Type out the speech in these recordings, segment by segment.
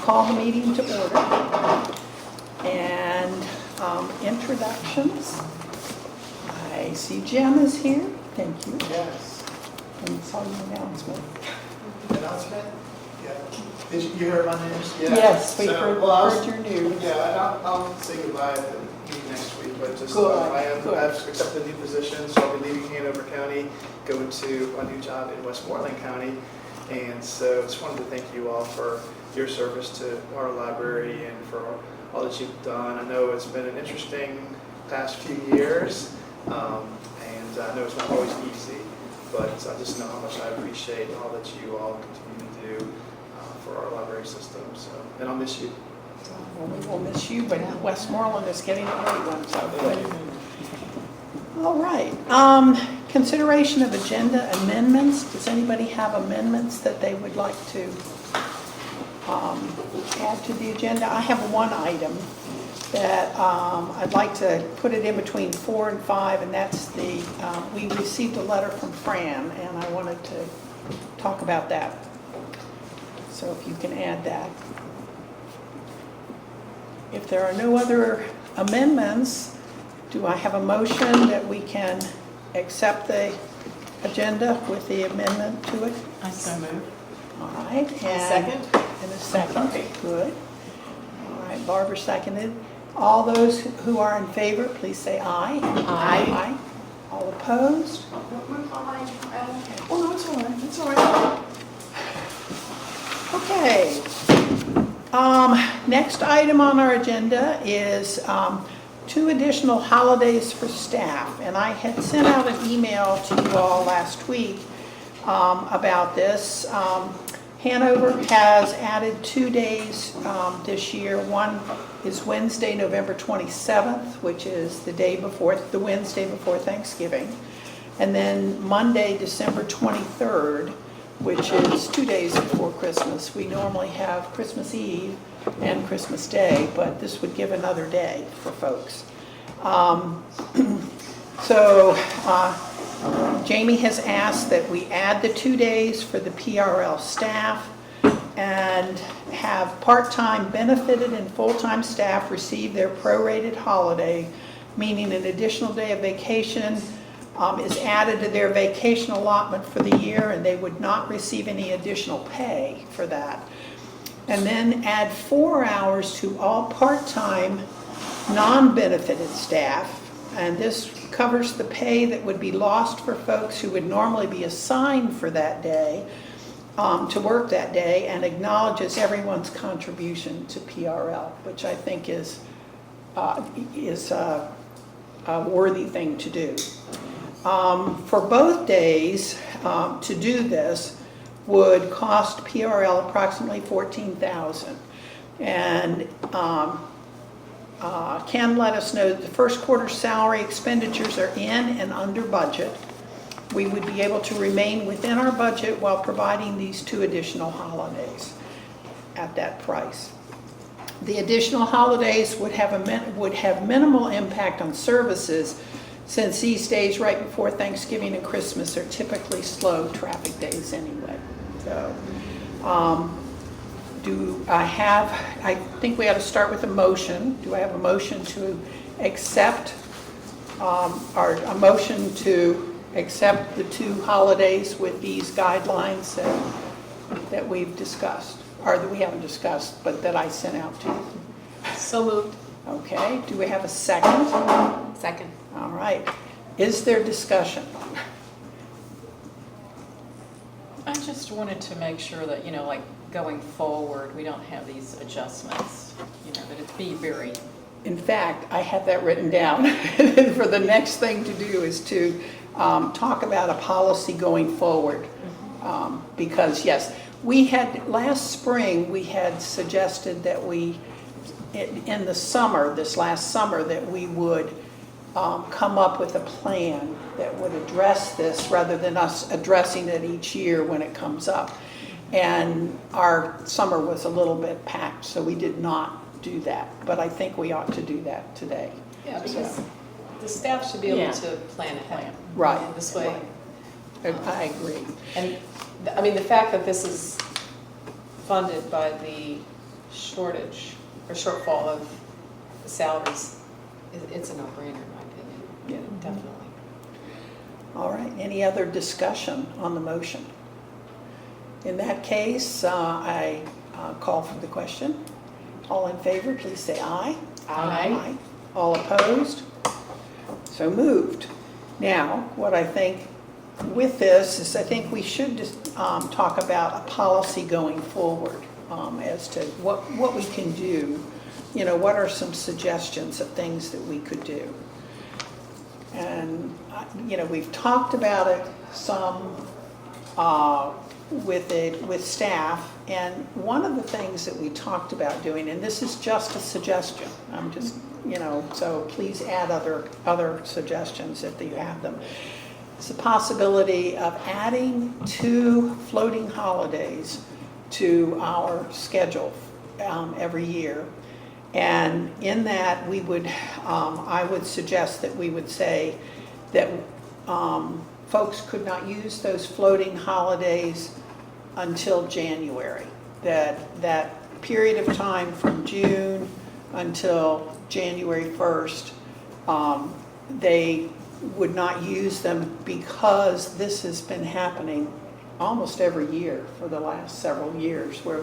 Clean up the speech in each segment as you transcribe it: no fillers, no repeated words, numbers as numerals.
call the meeting to order. And introductions. I see Jim is here. Thank you. Yes. And saw your announcement. Announcement? Yeah. Did you hear my news? Yeah. Yes, we So, heard your news. Yeah, and I'll say goodbye at the meeting next week, but just, Good, I've accepted a new position, so I'll be leaving Hanover County, going to a new job in Westmoreland County. And so just wanted to thank you all for your service to our library and for all that you've done. I know it's been an interesting past few years, and I know it's not always easy, but I just know how much I appreciate all that you all continue to do for our library system. So, and I'll miss you. Well, we will miss you, but Westmoreland is getting a great one, so good. All right. Consideration of agenda amendments. Does anybody have amendments that they would like to add to the agenda? I have one item that I'd like to put it in between 4 and 5, and that's the, we received a letter from Fran, and I wanted to talk about that. So if you can add that. If there are no other amendments, do I have a motion that we can accept the agenda with the amendment to it? I so move. All right. Second? And a second. Good. All right, Barbara seconded. All those who are in favor, please say aye. Aye. All opposed? Oh, no, it's all right. It's all right. Okay. Next item on our agenda is 2 additional holidays for staff. And I had sent out an email to you all last week about this. Hanover has added 2 days this year. One is Wednesday, November 27th, which is the Wednesday before Thanksgiving. And then Monday, December 23rd, which is 2 days before Christmas. We normally have Christmas Eve and Christmas Day, but this would give another day for folks. Jamie has asked that we add the 2 days for the PRL staff and have part-time benefited and full-time staff receive their prorated holiday, meaning an additional day of vacation is added to their vacation allotment for the year, and they would not receive any additional pay for that. And then add 4 hours to all part-time non-benefited staff, and this covers the pay that would be lost for folks who would normally be assigned for that day to work that day, and acknowledges everyone's contribution to PRL, which I think is a worthy thing to do. For both days, to do this would cost PRL approximately $14,000. And Ken let us know that the first quarter salary expenditures are in and under budget. We would be able to remain within our budget while providing these 2 additional holidays at that price. The additional holidays would have minimal impact on services, since these days right before Thanksgiving and Christmas are typically slow traffic days anyway. So, I think we ought to start with a motion. Do I have a motion to accept, a motion to accept the 2 holidays with these guidelines that we've discussed, or that we haven't discussed, but that I sent out to you? So moved. Okay, do we have a second? Second. All right. Is there discussion? I just wanted to make sure that, like going forward, we don't have these adjustments, that it be very... In fact, I have that written down. For the next thing to do is to talk about a policy going forward. Because yes, we had, last spring, we had suggested that in the summer, this last summer, that we would come up with a plan that would address this rather than us addressing it each year when it comes up. And our summer was a little bit packed, so we did not do that. But I think we ought to do that today. Yeah, because the staff should be able to plan ahead. Right. And this way. Right. I agree. And I mean, the fact that this is funded by the shortage or shortfall of salaries, it's a no-brainer in my opinion. Yeah. Definitely. All right, any other discussion on the motion? In that case, I call for the question. All in favor, please say aye. Aye. All opposed? So moved. Now, what I think with this is I think we should just talk about a policy going forward as to what we can do. You know, what are some suggestions of things that we could do? And, you know, we've talked about it some with staff, and one of the things that we talked about doing, and this is just a suggestion, I'm just, you know, so please add other suggestions if you have them. It's a possibility of adding 2 floating holidays to our schedule every year. And in that, we would, I would suggest that we would say that folks could not use those floating holidays until January. That period of time from June until January 1st, they would not use them because this has been happening almost every year for the last several years, where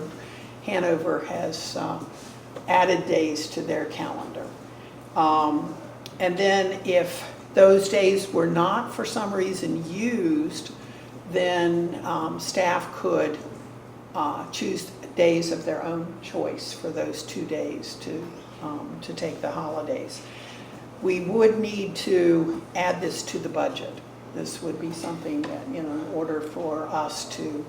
Hanover has added days to their calendar. And then if those days were not for some reason used, then staff could choose days of their own choice for those 2 days to take the holidays. We would need to add this to the budget. This would be something that, you know, in order for us to,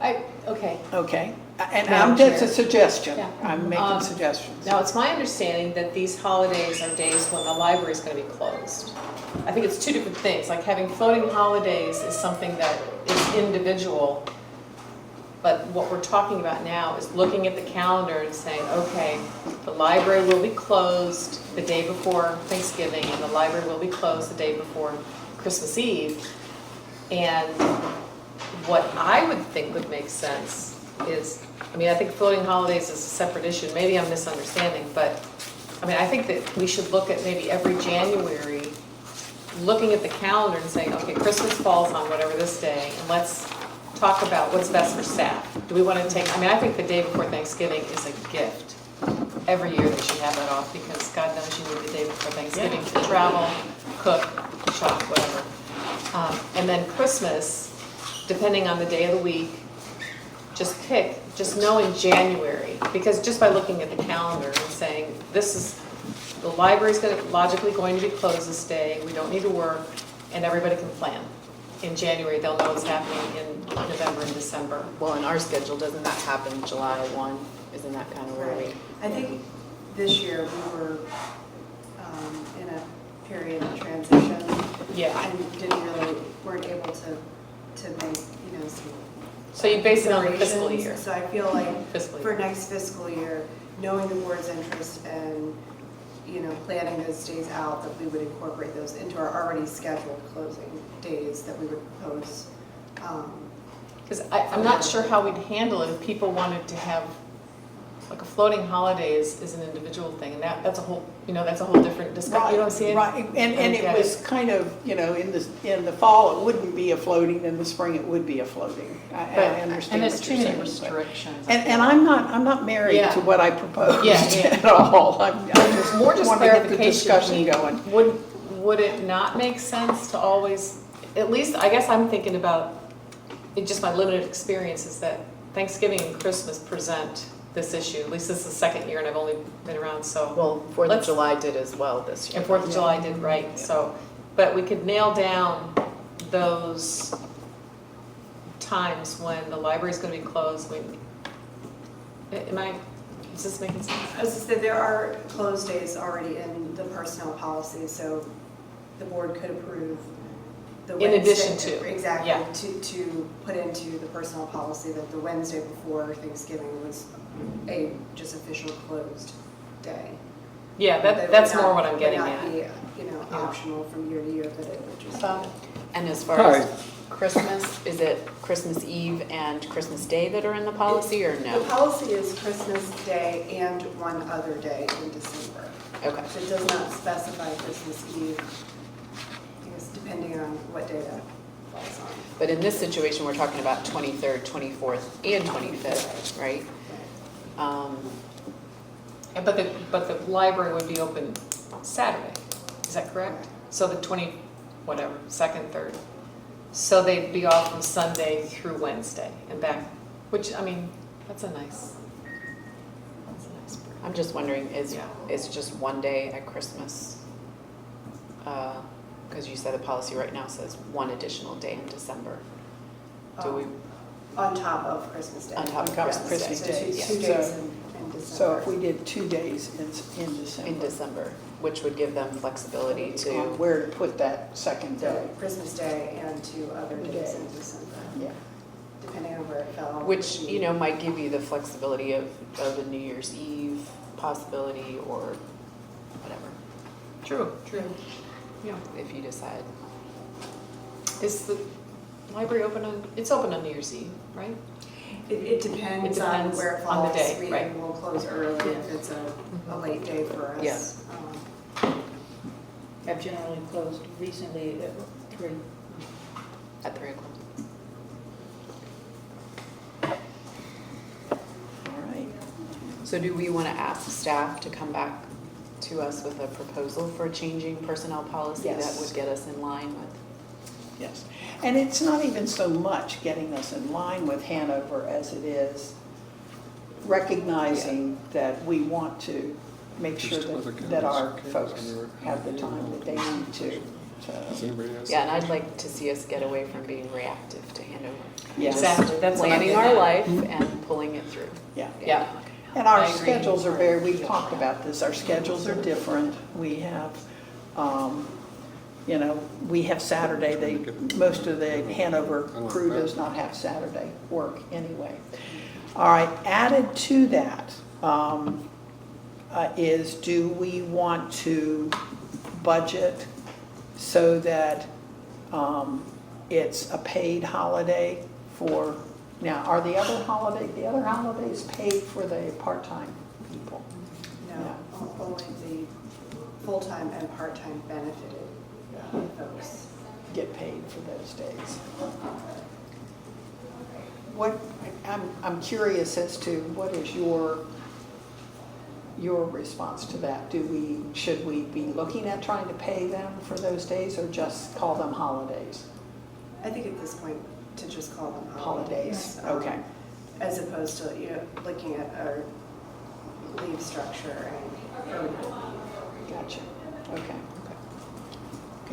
Okay. okay? And Madam that's a Chair. suggestion. Yeah. I'm making suggestions. Now, it's my understanding that these holidays are days when the library is going to be closed. I think it's 2 different things, like having floating holidays is something that is individual, but what we're talking about now is looking at the calendar and saying, okay, the library will be closed the day before Thanksgiving, and the library will be closed the day before Christmas Eve. And what I would think would make sense is, I mean, I think floating holidays is a separate issue, maybe I'm misunderstanding, but I mean, I think that we should look at maybe every January, looking at the calendar and saying, okay, Christmas falls on whatever this day, and let's talk about what's best for staff. Do we want to take, I mean, I think the day before Thanksgiving is a gift. Every year they should have that off, because God knows you need the day before Thanksgiving to travel, cook, shop, whatever. And then Christmas, depending on the day of the week, just know in January, because just by looking at the calendar and saying, this is, the library's logically going to be closed this day, we don't need to work, and everybody can plan. In January, they'll know what's happening in November and December. Well, in our schedule, doesn't that happen July 1? Isn't that kind of where we? I think this year we were in a period of transition. Yeah. And weren't able to make, you know, some So you base it on the fiscal considerations. year. So I feel like Fiscal for year. next fiscal year, knowing the board's interest and, you know, planning those days out, that we would incorporate those into our already scheduled closing days that we would propose. Because I'm not sure how we'd handle it if people wanted to have, like, a floating holiday is an individual thing, and that's a whole, you know, that's a whole different discussion. You don't see it? Right, and it was kind of, you know, in the fall, it wouldn't be a floating, in the spring, it would be a floating. I understand And there's what too you're many saying, but- restrictions. And I'm not married Yeah. to what I proposed Yeah, yeah. at all. I just More just want to get the clarification. discussion going. Would it not make sense to always, at least, I guess I'm thinking about, just my limited experience is that Thanksgiving and Christmas present this issue. At least this is the second year and I've only been around, so. Well, 4th of Let's- July did as well this year. And 4th of July did, right, so, but we could nail down those times when the library's gonna be closed, is this making sense? As I said, there are closed days already in the personnel policy, so the board could approve the In addition Wednesday- to, Exactly, yeah. to put into the personnel policy that the Wednesday before Thanksgiving was a just official closed day. Yeah, That that's would more not- what I'm getting would at. not be, you know, Yeah. optional from year to year, but it would just. Bob? And as far Sorry, as, Christmas, is it Christmas Eve and Christmas Day that are in the policy or no? The policy is Christmas Day and one other day in December. Okay. So it does not specify Christmas Eve, I guess depending on what day that falls on. But in this situation, we're talking about 23rd, 24th, and 25th, right? But the library would be open Saturday, is that correct? So the 2nd, 3rd. So they'd be off from Sunday through Wednesday and back, which, I mean, that's a nice break. I'm just wondering, Yeah. is just one day at Christmas? Because you said the policy right now says one additional day in December. Do we, On top of Christmas Day. on top of Christmas Day? So two Yeah. days in December. So if we did 2 days in December. In December, which would give them flexibility on to, where to put that second day. So Christmas Day and 2 other days in December, Yeah. depending on where it fell. which, you know, might give you the flexibility of a New Year's Eve possibility or whatever, True. Yeah. if you decide. Is the library open on, it's open on New Year's Eve, right? It depends It on depends where it on the falls. day, We right. will close early if it's a late day for us. Yeah. I've generally closed recently at 3. At 3 o'clock. All right. So do we want to ask staff to come back to us with a proposal for changing personnel policy that Yes. would get us in line with? Yes. And it's not even so much getting us in line with Hanover as it is recognizing that we want to make sure that our folks have the time that they need to. Does anybody else? Yeah, and I'd like to see us get away from being reactive to Hanover. Yes. Exactly, that's what I'm Planning getting our at. life and pulling it through. Yeah. Yeah. And our I agree. schedules are very, we've talked about this, our schedules are different. We have, we have Saturday, most of the Hanover crew does not have Saturday work anyway. All right, added to that is, do we want to budget so that it's a paid holiday for, now, are the other holidays paid for the part-time people? No, only the full-time and part-time benefited folks. Get paid for those days. What, I'm curious as to what is your response to that? Should we be looking at trying to pay them for those days or just call them holidays? I think at this point, to just call them Holidays, holidays. okay. As opposed to, looking at our leave structure and. Gotcha, okay.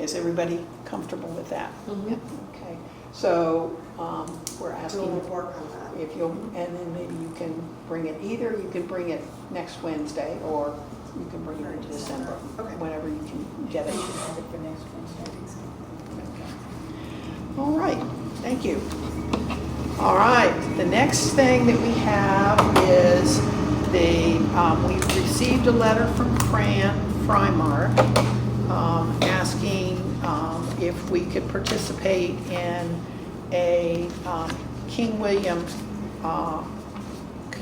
Is everybody comfortable with that? Mhm. Yep. Okay, so we're We'll asking work on that. if you'll, and then maybe you can bring it, either you can bring it next Wednesday or you can bring it in December. Okay. Whenever you can get it. Have it for next Wednesday. All right, thank you. All right, the next thing that we have is we received a letter from Fran Frymark asking if we could participate in a King William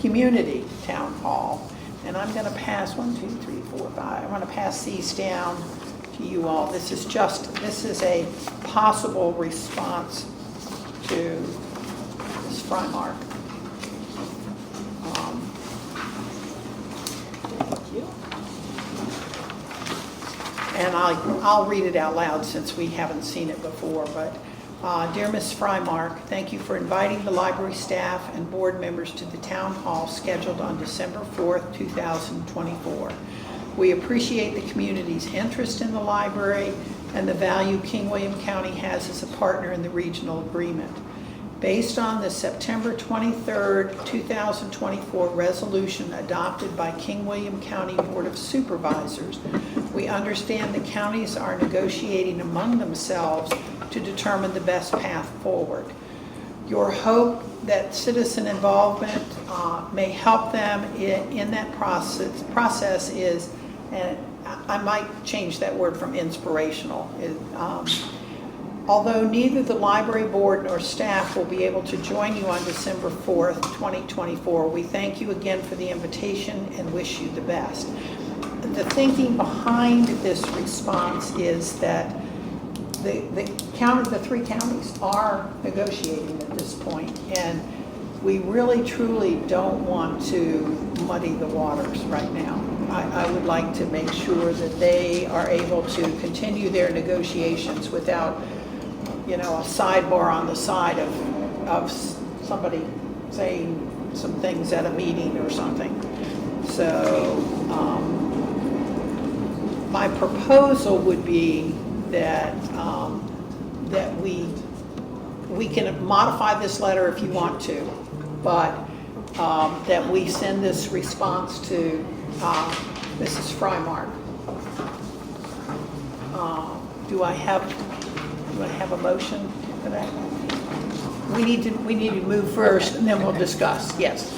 community town hall. And I'm going to pass 1, 2, 3, 4, 5. I'm going to pass these down to you all. This is a possible response to Ms. Frymark. Thank you. And I'll read it out loud since we haven't seen it before, but dear Ms. Frymark, thank you for inviting the library staff and board members to the town hall scheduled on December 4th, 2024. We appreciate the community's interest in the library and the value King William County has as a partner in the regional agreement. Based on the September 23rd, 2024 resolution adopted by King William County Board of Supervisors, we understand the counties are negotiating among themselves to determine the best path forward. Your hope that citizen involvement may help them in that process is, and I might change that word from inspirational, Although neither the library board nor staff will be able to join you on December 4th, 2024, we thank you again for the invitation and wish you the best. The thinking behind this response is that the three counties are negotiating at this point, and we really truly don't want to muddy the waters right now. I would like to make sure that they are able to continue their negotiations without, you know, a sidebar on the side of somebody saying some things at a meeting or something. So my proposal would be that that we can modify this letter if you want to, but that we send this response to Mrs. Frymark. Do I have a motion for that? We need to move first, and then we'll discuss. Yes.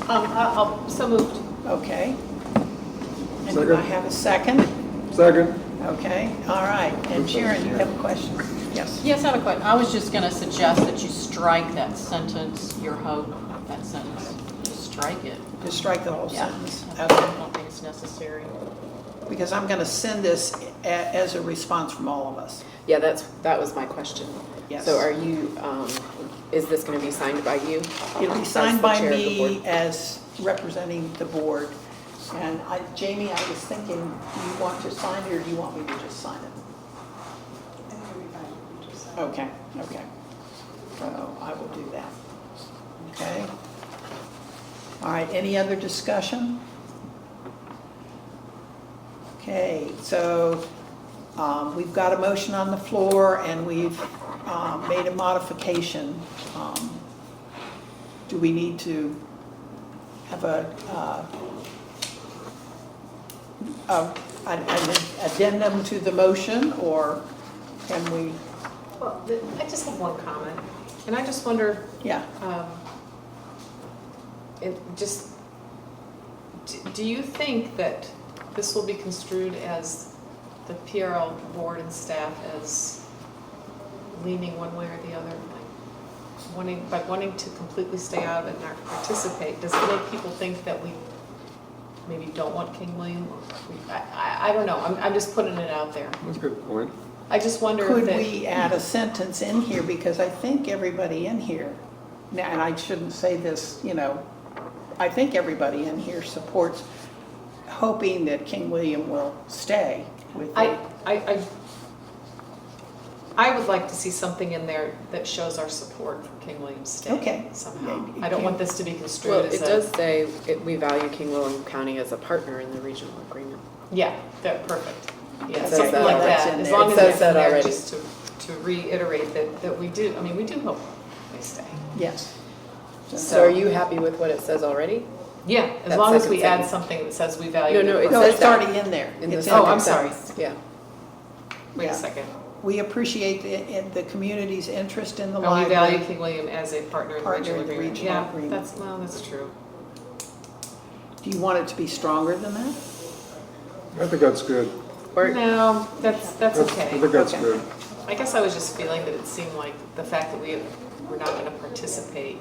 I'll so moved. Okay. And do I have a second? Second. Okay. All right. And Sharon, you have a question? Yes. Yes, I have a question. I was just going to suggest that you strike that sentence, your hope, that sentence. Just strike it. Just strike the whole Yeah. sentence. I Okay. don't think it's necessary. Because I'm going to send this as a response from all of us. Yeah, that was my question. Yes. So are you, is this going to be signed by you? It'll be As signed the by chair of the me board? as representing the board. And Jamie, I was thinking, do you want to sign it or do you want me to just sign it? I think it'll be fine. You just sign. Okay, okay. So I will do that. Okay. All right, any other discussion? Okay, so we've got a motion on the floor and we've made a modification. Do we need to have an addendum to the motion, or can we? Well, I just have one comment, and I just wonder, Yeah. do you think that this will be construed as the PRL board and staff as leaning one way or the other, like wanting to completely stay out of it and not participate? Does it make people think that we maybe don't want King William? I don't know. I'm just putting it out there. That's a good point. I just wonder Could if that, we add a sentence in here, because I think everybody in here, now, and I shouldn't say this, you know, I think everybody in here supports hoping that King William will stay with the, I would like to see something in there that shows our support for King William staying Okay. somehow. Yeah, I don't you- want this to be construed Well, as it does say we value King William County as a partner in the regional agreement. Yeah, that, perfect. Yeah, It says something that like already. that, in as there. long It as says it's in that there, already. just to reiterate that we do, I mean, we do hope they stay. yes. So are you happy with what it says already? Yeah, as That long as second we add sentence. something that says we value. No, their it No, says it's that. already in there. In the It's Oh, second I'm sorry. sentence, Yeah. Wait Yeah. a second. We appreciate the community's interest in the And we value library. King William as a partner in the Partner regional in the agreement. regional Yeah, agreement. that's true. Do you want it to be stronger than that? I think that's good. Or, No, that's I okay. think that's Okay. good. I guess I was just feeling that it seemed like the fact that we're not going to participate,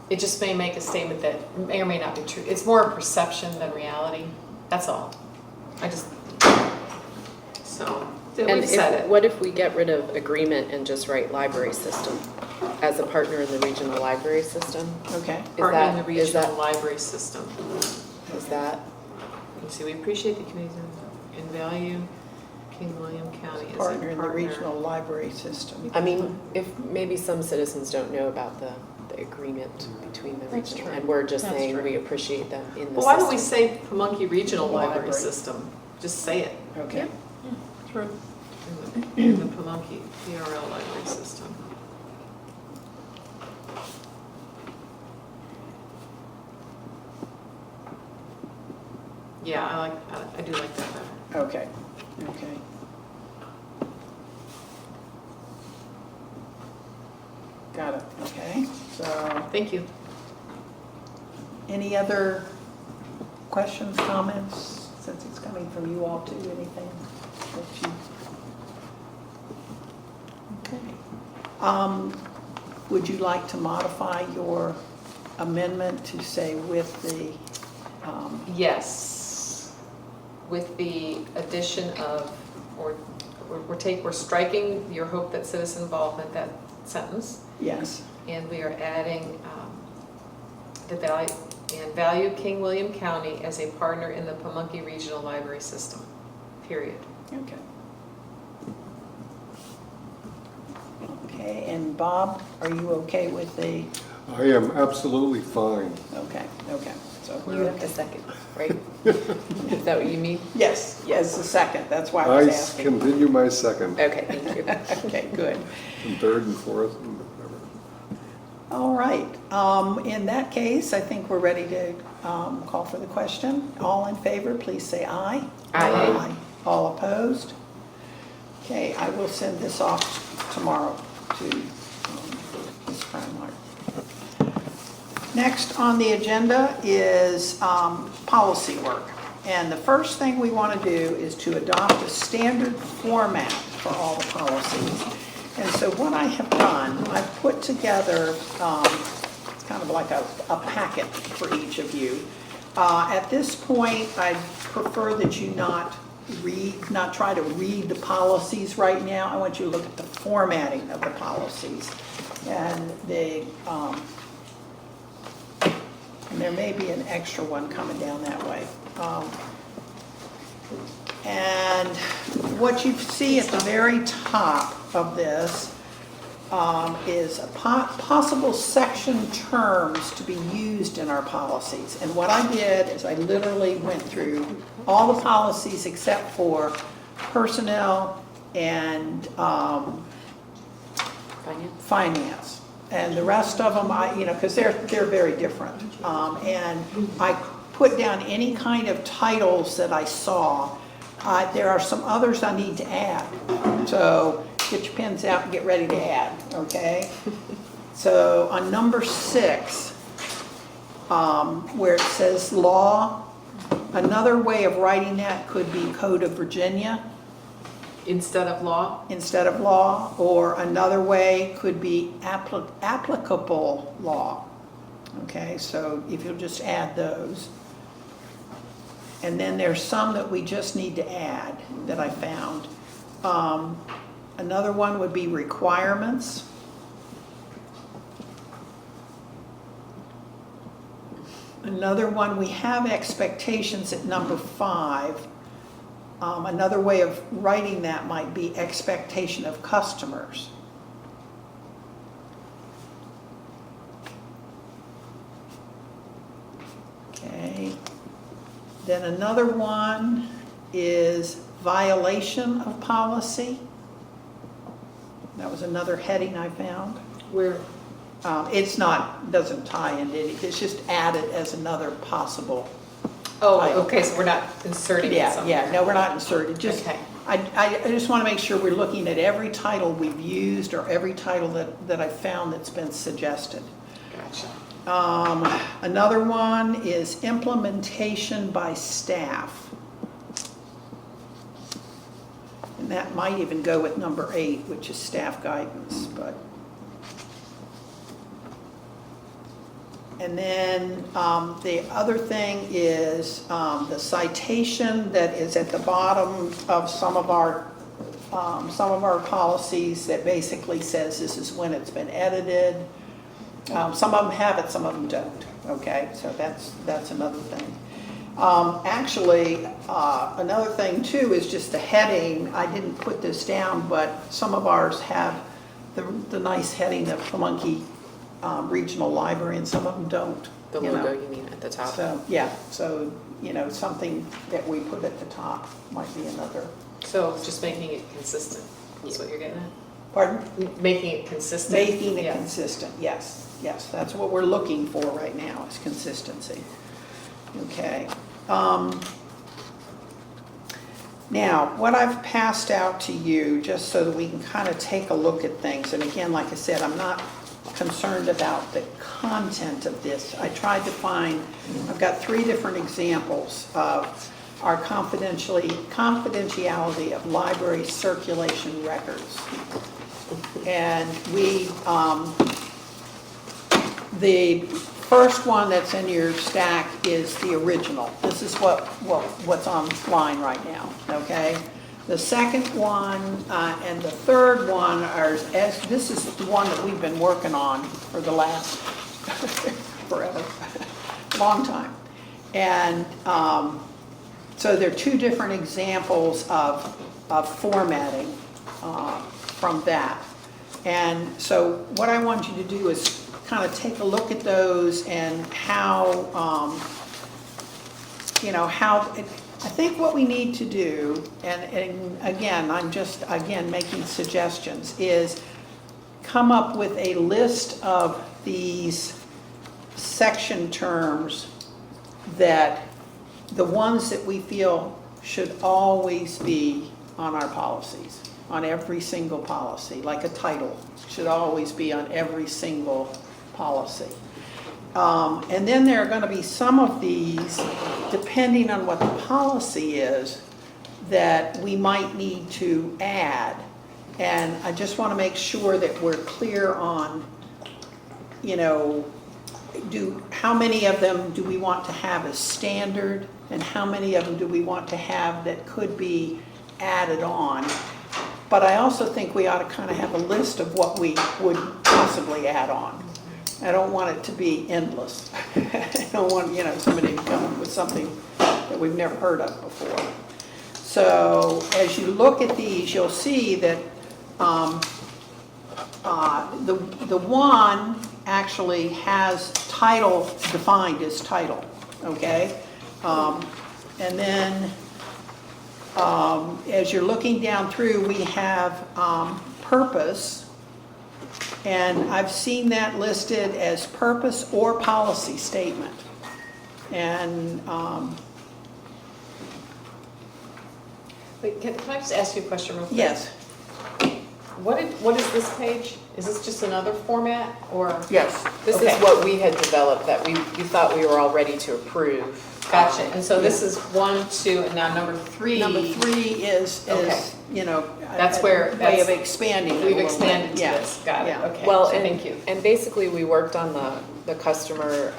it just may make a statement that may or may not be true. It's more a perception than reality, that's all. So, and we've said it. what if we get rid of agreement and just write library system as a partner in the regional library system? Okay. Partner in the is that- regional library system. Is that, And so we appreciate the community and value King William County as a Partner in the regional library system. I mean, if maybe some citizens don't know about the agreement between the That's regional, true. and we're just That's saying true. we appreciate them in the system. Well, why don't we say Pamunkey Regional Library Library. System? Just say it. Okay. True. In the Pamunkey PRL Library System. Yeah, I do like that better. Okay, okay. Got it, okay. So, Thank you. any other questions, comments, since it's coming from you all too, anything that you? Would you like to modify your amendment to say with the, Yes, with the addition of, we're striking your hope that citizen involvement, that sentence, yes, and we are adding value King William County as a partner in the Pamunkey Regional Library System, period. okay. Okay, and Bob, are you okay with the, I am absolutely fine. okay, so You we're have the okay. second, right? Is that what you mean? Yes, yes, the second, that's why I I was asking. continue my second, Okay, thank you. Okay, good. and third and fourth, and whatever. All right, in that case, I think we're ready to call for the question. All in favor, please say aye. Aye. All opposed? Okay, I will send this off tomorrow to Ms. Frymark. Next on the agenda is policy work. And the first thing we want to do is to adopt a standard format for all the policies. And so what I have done, I've put together, it's kind of like a packet for each of you. At this point, I prefer that you not try to read the policies right now. I want you to look at the formatting of the policies. And and there may be an extra one coming down that way. And what you see at the very top of this is possible section terms to be used in our policies. And what I did is I literally went through all the policies except for personnel and finance. And the rest of them, because they're very different. And I put down any kind of titles that I saw. There are some others I need to add. So get your pens out and get ready to add, okay? So on number 6, where it says law, another way of writing that could be Code of Virginia Instead of law? instead of law, or another way could be applicable law. Okay, so if you'll just add those. And then there's some that we just need to add that I found. Another one would be requirements. Another one, we have expectations at number 5. Another way of writing that might be expectation of customers. Okay. Then another one is violation of policy. That was another heading I found. Where? It's not, doesn't tie into it, it's just added as another possible. Oh, okay, so we're not inserting it somewhere. Yeah, no, we're not inserted, just, Okay. I just want to make sure we're looking at every title we've used or every title that I found that's been suggested. Gotcha. Another one is implementation by staff. And that might even go with number 8, which is staff guidance, but. And then the other thing is the citation that is at the bottom of some of our policies that basically says this is when it's been edited. Some of them have it, some of them don't. Okay, so that's another thing. Actually, another thing too is just the heading. I didn't put this down, but some of ours have the nice heading of Pamunkey Regional Library, and some of them don't. The logo you mean at the top? So, yeah, so, something that we put at the top might be another. So just making it consistent, is what you're getting at? Pardon? Making it consistent? Making it Yeah. consistent, yes, that's what we're looking for right now, is consistency. Okay. Now, what I've passed out to you, just so that we can kind of take a look at things, and again, like I said, I'm not concerned about the content of this. I tried to find, I've got 3 different examples of are confidentiality of library circulation records. And the first one that's in your stack is the original. This is what's online right now, okay? The second one and the third one this is the one that we've been working on for the last forever, long time. And so there are two different examples of formatting from that. And so what I want you to do is kind of take a look at those and how, I think what we need to do, and again, I'm just, making suggestions, is come up with a list of these section terms that, the ones that we feel should always be on our policies, on every single policy, like a title should always be on every single policy. And then there are going to be some of these, depending on what the policy is, that we might need to add. And I just want to make sure that we're clear on, how many of them do we want to have as standard, and how many of them do we want to have that could be added on. But I also think we ought to kind of have a list of what we would possibly add on. I don't want it to be endless. I don't want, somebody to come up with something that we've never heard of before. So as you look at these, you'll see that the one actually has title defined as title, okay? And then as you're looking down through, we have purpose. And I've seen that listed as purpose or policy statement. And Wait, can I just ask you a question real quick? yes, What is this page? Is this just another format, or? yes. This Okay. is what we had developed that we thought we were all ready to approve. Gotcha, and so this is 1, 2, and now number 3. Number 3 is Okay. That's where- way that's- of expanding it a We've little expanded bit. to Yeah. this, got it, Yeah. okay. Well, So and, thank you. and basically we worked on the customer,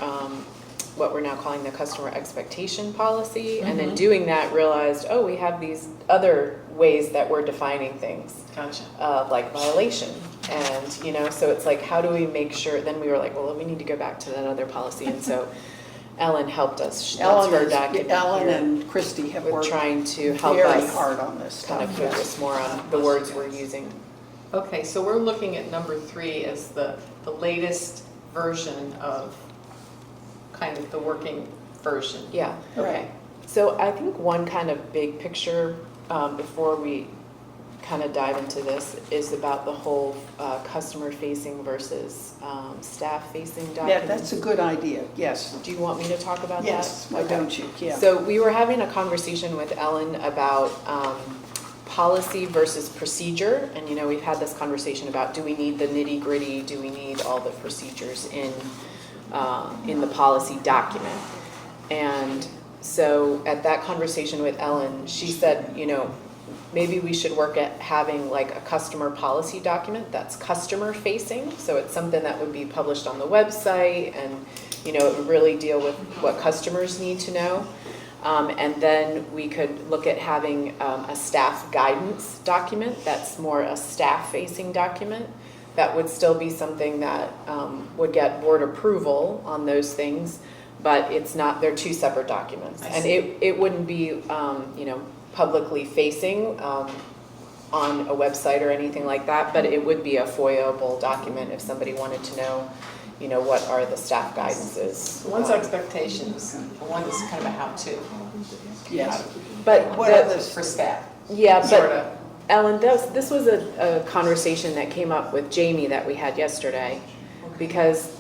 what we're now calling the customer expectation policy. And in doing that realized, we have these other ways that we're defining things. Gotcha. Like violation. And, so it's like, how do we make sure, then we were like, well, we need to go back to that other policy. And so Ellen helped us. That's her document Ellen here, and Christy have with worked trying to help very us hard on this kind stuff. of focus more on the words we're using. Okay, so we're looking at number 3 as the latest version of kind of the working version. Yeah. Right. So I think one kind of big picture, before we kind of dive into this, is about the whole customer-facing versus staff-facing document. Yeah, that's a good idea, yes. Do you want me to talk about that? Yes, why Okay. don't you? Yeah. So we were having a conversation with Ellen about policy versus procedure. And, we've had this conversation about, do we need the nitty-gritty? Do we need all the procedures in the policy document? And so at that conversation with Ellen, she said, maybe we should work at having like a customer policy document that's customer facing. So it's something that would be published on the website, and it would really deal with what customers need to know. And then we could look at having a staff guidance document that's more a staff facing document. That would still be something that would get board approval on those things, but it's not, they're two separate documents. And it wouldn't be, publicly facing on a website or anything like that, but it would be a FOIA-able document if somebody wanted to know, what are the staff guidances. One's expectations, and one is kind of a how-to. Yes. But What are those? For staff. Yeah, Sorta. but Ellen, this was a conversation that came up with Jamie that we had yesterday, because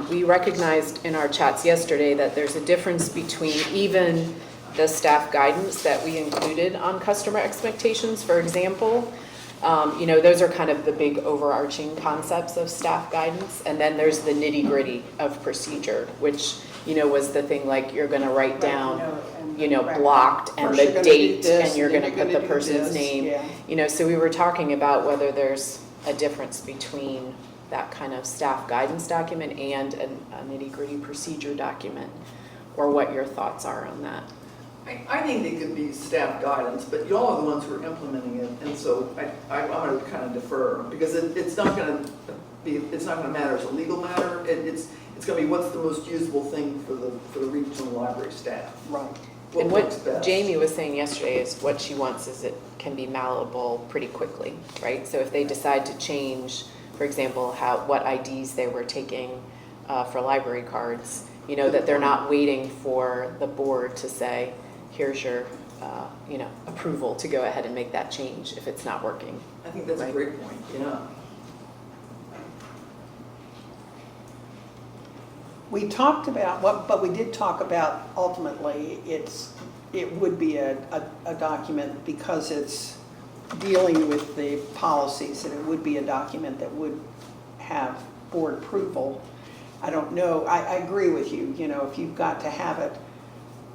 we recognized in our chats yesterday that there's a difference between even the staff guidance that we included on customer expectations, for example. Those are kind of the big overarching concepts of staff guidance, and then there's the nitty-gritty of procedure, which was the thing like you're gonna write Right, down, note and correct. blocked and First you're the gonna do date, this, and you're then gonna put the do person's this, name. yeah. So we were talking about whether there's a difference between that kind of staff guidance document and a nitty-gritty procedure document, or what your thoughts are on that. I think it could be staff guidance, but y'all are the ones who are implementing it, and so I'm going to kind of defer, because it's not going to matter as a legal matter. It's going to be what's the most usable thing for the regional library staff. Right. And works what best. Jamie was saying yesterday is what she wants is it can be malleable pretty quickly, right? So if they decide to change, for example, what IDs they were taking for library cards, that they're not waiting for the board to say, here's your, approval to go ahead and make that change if it's not working. I think that's a Right. great point, yeah. We talked about, but we did talk about ultimately, it would be a document because it's dealing with the policies, and it would be a document that would have board approval. I don't know, I agree with you, if you've got to have it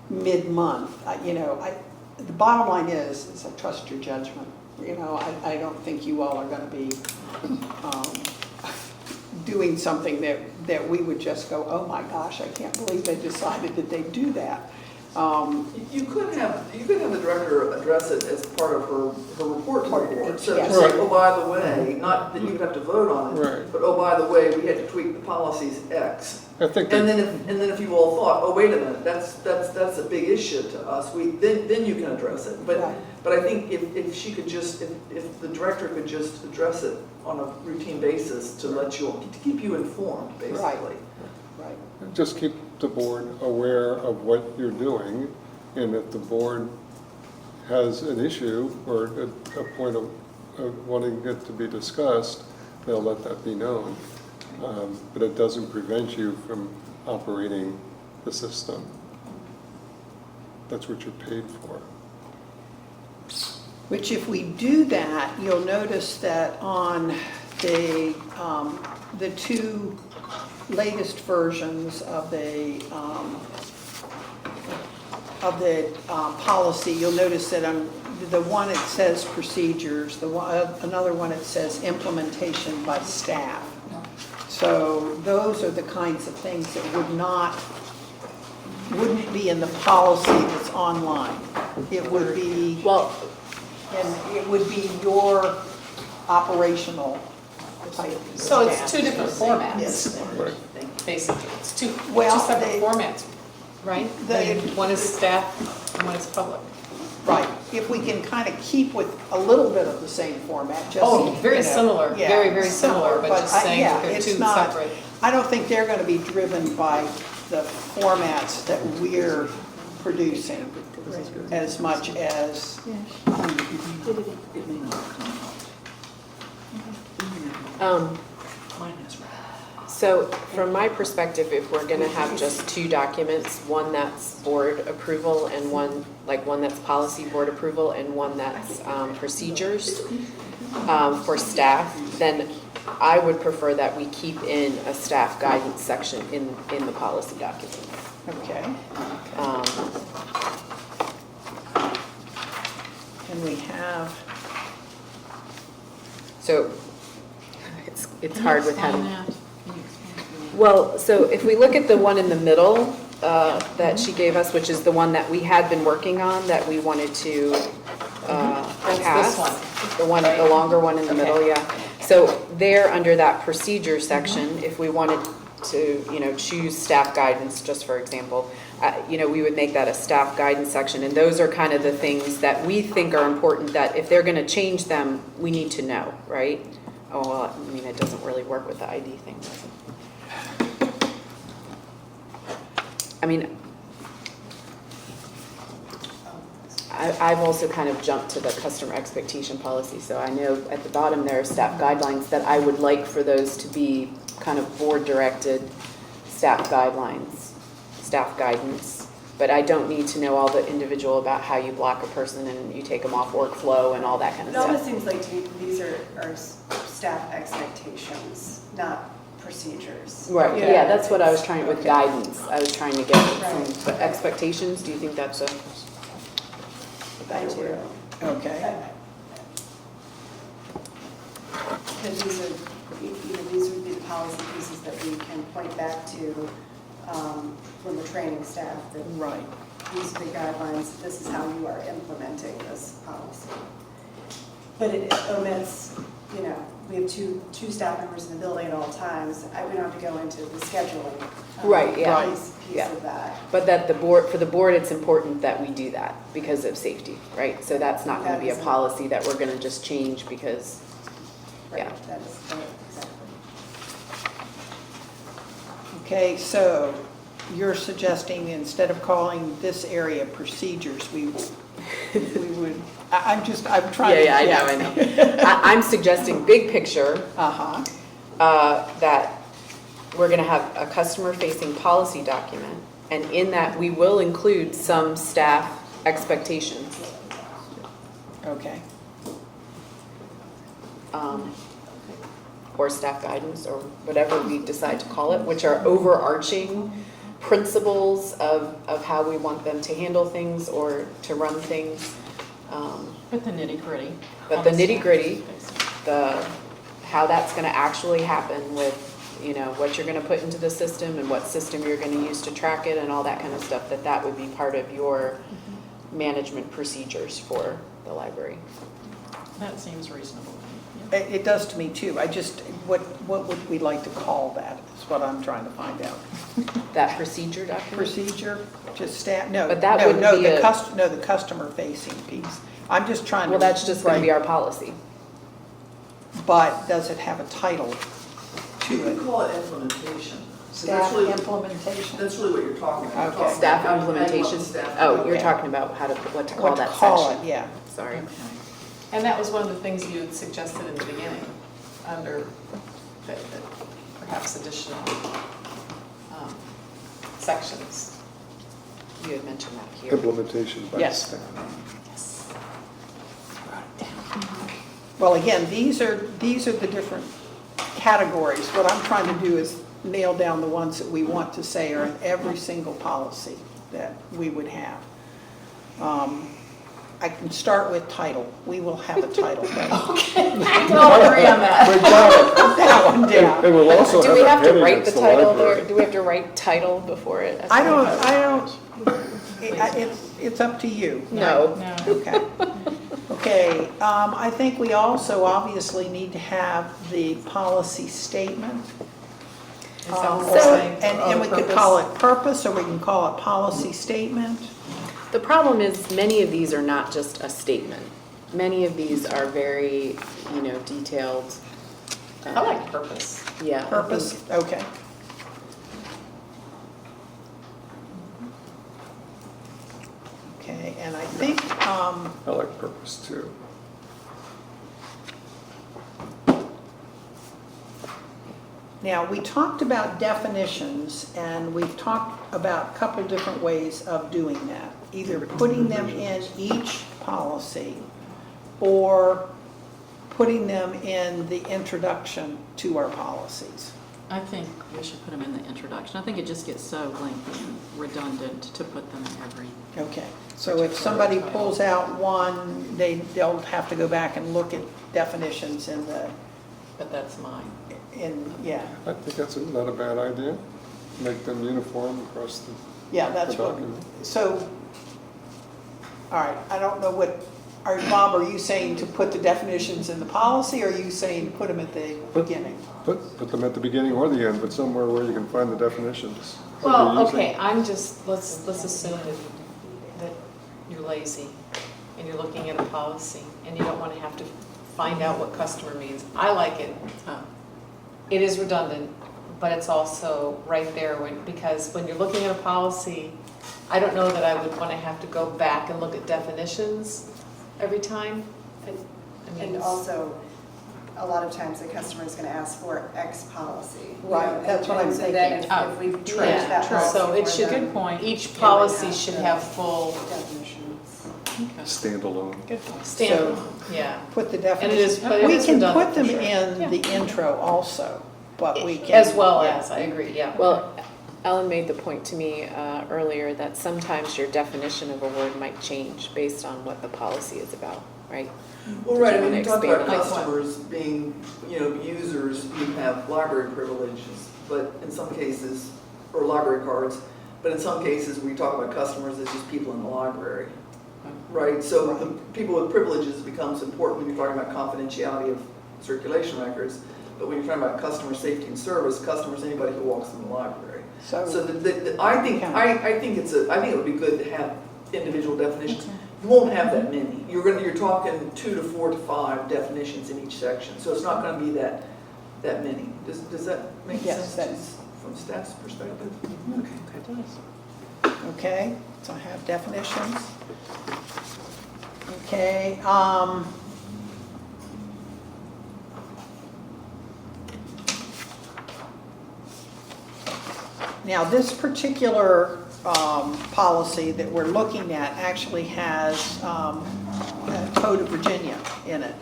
mid-month, the bottom line is I trust your judgment. I don't think you all are gonna be doing something that we would just go, oh my gosh, I can't believe they decided that they'd do that. You could have the director address it as part of her report to the board. So Yes. just say, oh, by the way, not that you would have to vote on it, Right. but oh, by the way, we had to tweak the policies X. I think And that, then if you all thought, oh, wait a minute, that's a big issue to us, then you can address it. Right. But I think if she could just, if the director could just address it on a routine basis to keep you informed, basically. Right. just keep the board aware of what you're doing, and if the board has an issue or a point of wanting it to be discussed, they'll let that be known. But it doesn't prevent you from operating the system. That's what you're paid for. Which if we do that, you'll notice that on the two latest versions of the policy, you'll notice that on the one it says procedures, another one it says implementation by staff. So those are the kinds of things that wouldn't be in the policy that's online. It would be, and it would be your operational type. So it's staff. two different formats, Yes. Right. basically. It's two Well, separate formats, right? They- One is staff and one is public. Right, if we can kind of keep with a little bit of the same format, just. Oh, very you know, similar, yeah, very, very similar, but just saying yeah, that they're it's two not- separate. I don't think they're going to be driven by the formats that we're producing as much as, So from my perspective, if we're gonna have just two documents, one that's board approval and one that's policy board approval and one that's procedures for staff, then I would prefer that we keep in a staff guidance section in the policy document. okay, Um, and we have, So it's hard with having. Well, so if we look at the one in the middle that she gave us, which is the one that we had been working on, that we wanted to That's pass. this one. The longer one in the Okay. middle, yeah. So there, under that procedure section, if we wanted to, choose staff guidance, just for example, we would make that a staff guidance section. And those are kind of the things that we think are important, that if they're going to change them, we need to know, right? Oh, well, I mean, it doesn't really work with the ID thing, does it? I mean, I've also kind of jumped to the customer expectation policy, so I know at the bottom there are staff guidelines that I would like for those to be kind of board-directed staff guidelines, staff guidance. But I don't need to know all the individual about how you block a person and you take them off workflow and all that kind of It almost stuff. seems like to me these are staff expectations, not procedures. Right, Yeah. yeah, that's what I was trying, with guidance, I was trying to get some, Right. but expectations, do you think that's a? I do. Okay, Because these are, these would be the policy pieces that we can point back to when we're training staff, that right. these are the guidelines, this is how you are implementing this policy. But it omits, we have two staff members in the building at all times. We don't have to go into the scheduling. Right, yeah. Piece Yeah. of that. But that for the board, it's important that we do that because of safety, right? So that's not gonna be a That is- policy that we're gonna just change because, Right, yeah. that is, exactly. Okay, so you're suggesting instead of calling this area procedures, we would, I'm trying to. Yeah, I know. I'm suggesting big picture, Uh-huh, that we're gonna have a customer-facing policy document, and in that, we will include some staff expectations. okay. Or staff guidance, or whatever we decide to call it, which are overarching principles of how we want them to handle things or to run things. But the nitty-gritty. But the nitty-gritty, how that's gonna actually happen with, what you're gonna put into the system and what system you're gonna use to track it and all that kind of stuff, that would be part of your management procedures for the library. That seems reasonable. It does to me too. What would we like to call that, is what I'm trying to find out. That procedure document? Procedure, just staff, no. But that no, wouldn't no, be the a- No, the customer facing piece. I'm just trying to. Well, that's just gonna be right, our policy. But does it have a title You to could it? call it implementation. So Staff that's really- implementation? That's really what you're talking about. Okay. You're talking Staff about how you want implementation? staff- Oh, you're Okay. talking about what to call What to that call section. it, yeah. Sorry. And that was one of the things you had suggested in the beginning, under perhaps additional sections. You had mentioned that here. Implementation by Yes. staff. Well, again, these are the different categories. What I'm trying to do is nail down the ones that we want to say are in every single policy that we would have. I can start with title. We will have a title. Okay, we can all agree on that. But got Put that one it. down. And we'll also Do we have to heading write the that's title library. there? Do we have to write title before it? I don't, it's up to you. No. No. Okay. Okay, I think we also obviously need to have the policy statement. Is that what Or- we're saying? And we could call it purpose, or we can call it policy statement. The problem is, many of these are not just a statement. Many of these are very, detailed. I like purpose. Yeah. I Purpose, think- okay. Okay, and I think, I like purpose too. now, we talked about definitions, and we've talked about a couple different ways of doing that. Either putting them in each policy, or putting them in the introduction to our policies. I think we should put them in the introduction. I think it just gets so lengthy and redundant to put them in every. Okay, so if somebody pulls out one, they'll have to go back and look at definitions in But that's mine. yeah. I think that's not a bad idea. Make them uniform across the Yeah, that's the what, document. so, all right, I don't know Bob, are you saying to put the definitions in the policy, or are you saying put them at the beginning? Put them at the beginning or the end, but somewhere where you can find the definitions. that Well, you're using. okay, let's assume that you're lazy and you're looking at a policy and you don't want to have to find out what customer means. I like it. It is redundant, but it's also right there because when you're looking at a policy, I don't know that I would want to have to go back and look at definitions every time. I mean, And also, a lot of times the customer is going to ask for X policy. Right, that's what I'm So then thinking. if we True, change that true. policy So it for should, them, Good point. each policy should have full definitions. Standalone. Good point. standalone, yeah. Put the And it is, definitions. but it We is can redundant put for them sure. in the intro also. but we can. As well yeah. as, I agree, yeah. Well, Ellen made the point to me earlier that sometimes your definition of a word might change based on what the policy is about, right? Well, Did right, you I mean, wanna you talk expand about on that? customers being, users who have library privileges, but in some cases, or library cards, but in some cases, we talk about customers as just people in the library, right? So the people with privileges becomes important when you're talking about confidentiality of circulation records, but when you're talking about customer safety and service, customers anybody who walks in the library. So I think it would be good to have individual definitions. You won't have that many. You're talking 2 to 4 to 5 definitions in each section, so it's not going to be that many. Does that make Yes, sense that's- from staff's perspective? Okay, so I have definitions. Okay, now this particular policy that we're looking at actually has Code of Virginia in it,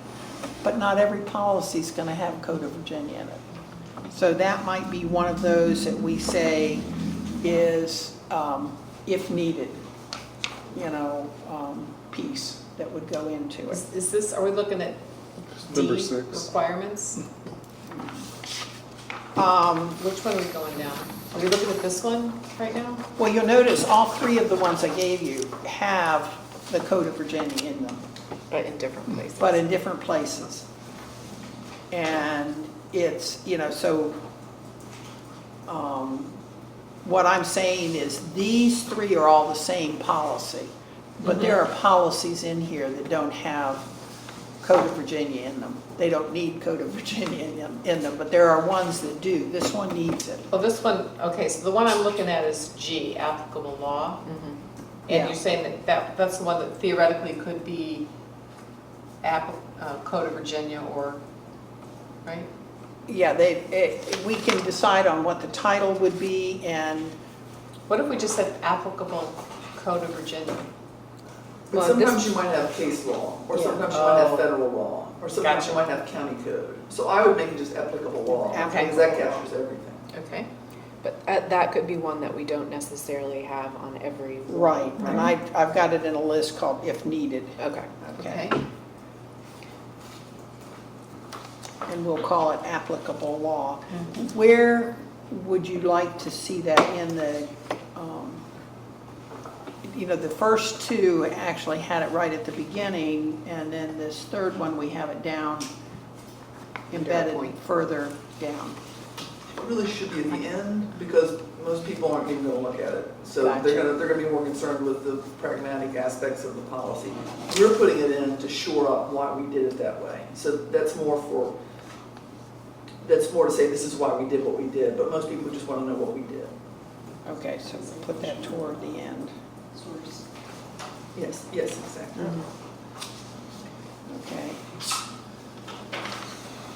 but not every policy is going to have Code of Virginia in it. So that might be one of those that we say is, if needed, piece that would go into it. Is this, are we looking at D, Number 6. requirements? Um, Which one are we going down? Are we looking at this one right now? Well, you'll notice all 3 of the ones I gave you have the Code of Virginia in them, But in different places. but in different places. And it's, so what I'm saying is these 3 are all the same policy, but there are policies in here that don't have Code of Virginia in them. They don't need Code of Virginia in them, but there are ones that do. This one needs it. Well, this one, okay, so the one I'm looking at is G, applicable law. Mhm. And Yeah. you're saying that's the one that theoretically could be Code of Virginia or, right? Yeah, we can decide on what the title would be, and What if we just said applicable Code of Virginia? But Well, sometimes this- you might have case law, or Yeah. sometimes you might have Oh. federal law, or sometimes you Gotcha. might have county code. So I would make it just applicable law, Okay. because that captures everything. Okay. But that could be one that we don't necessarily have on every. one, right, and I've got it in a list called if needed. Okay. Okay, Okay. and we'll call it applicable law. Where would you like to see that in the, the first 2 actually had it right at the beginning, and then this 3rd one, we have it down, embedded point. further down. It really should be at the end, because most people aren't even gonna look at it. So Gotcha. they're gonna be more concerned with the pragmatic aspects of the policy. We're putting it in to shore up why we did it that way. So that's more to say this is why we did what we did, but most people just wanna know what we did. Okay, so we'll put that toward the end. Yes, exactly. Okay.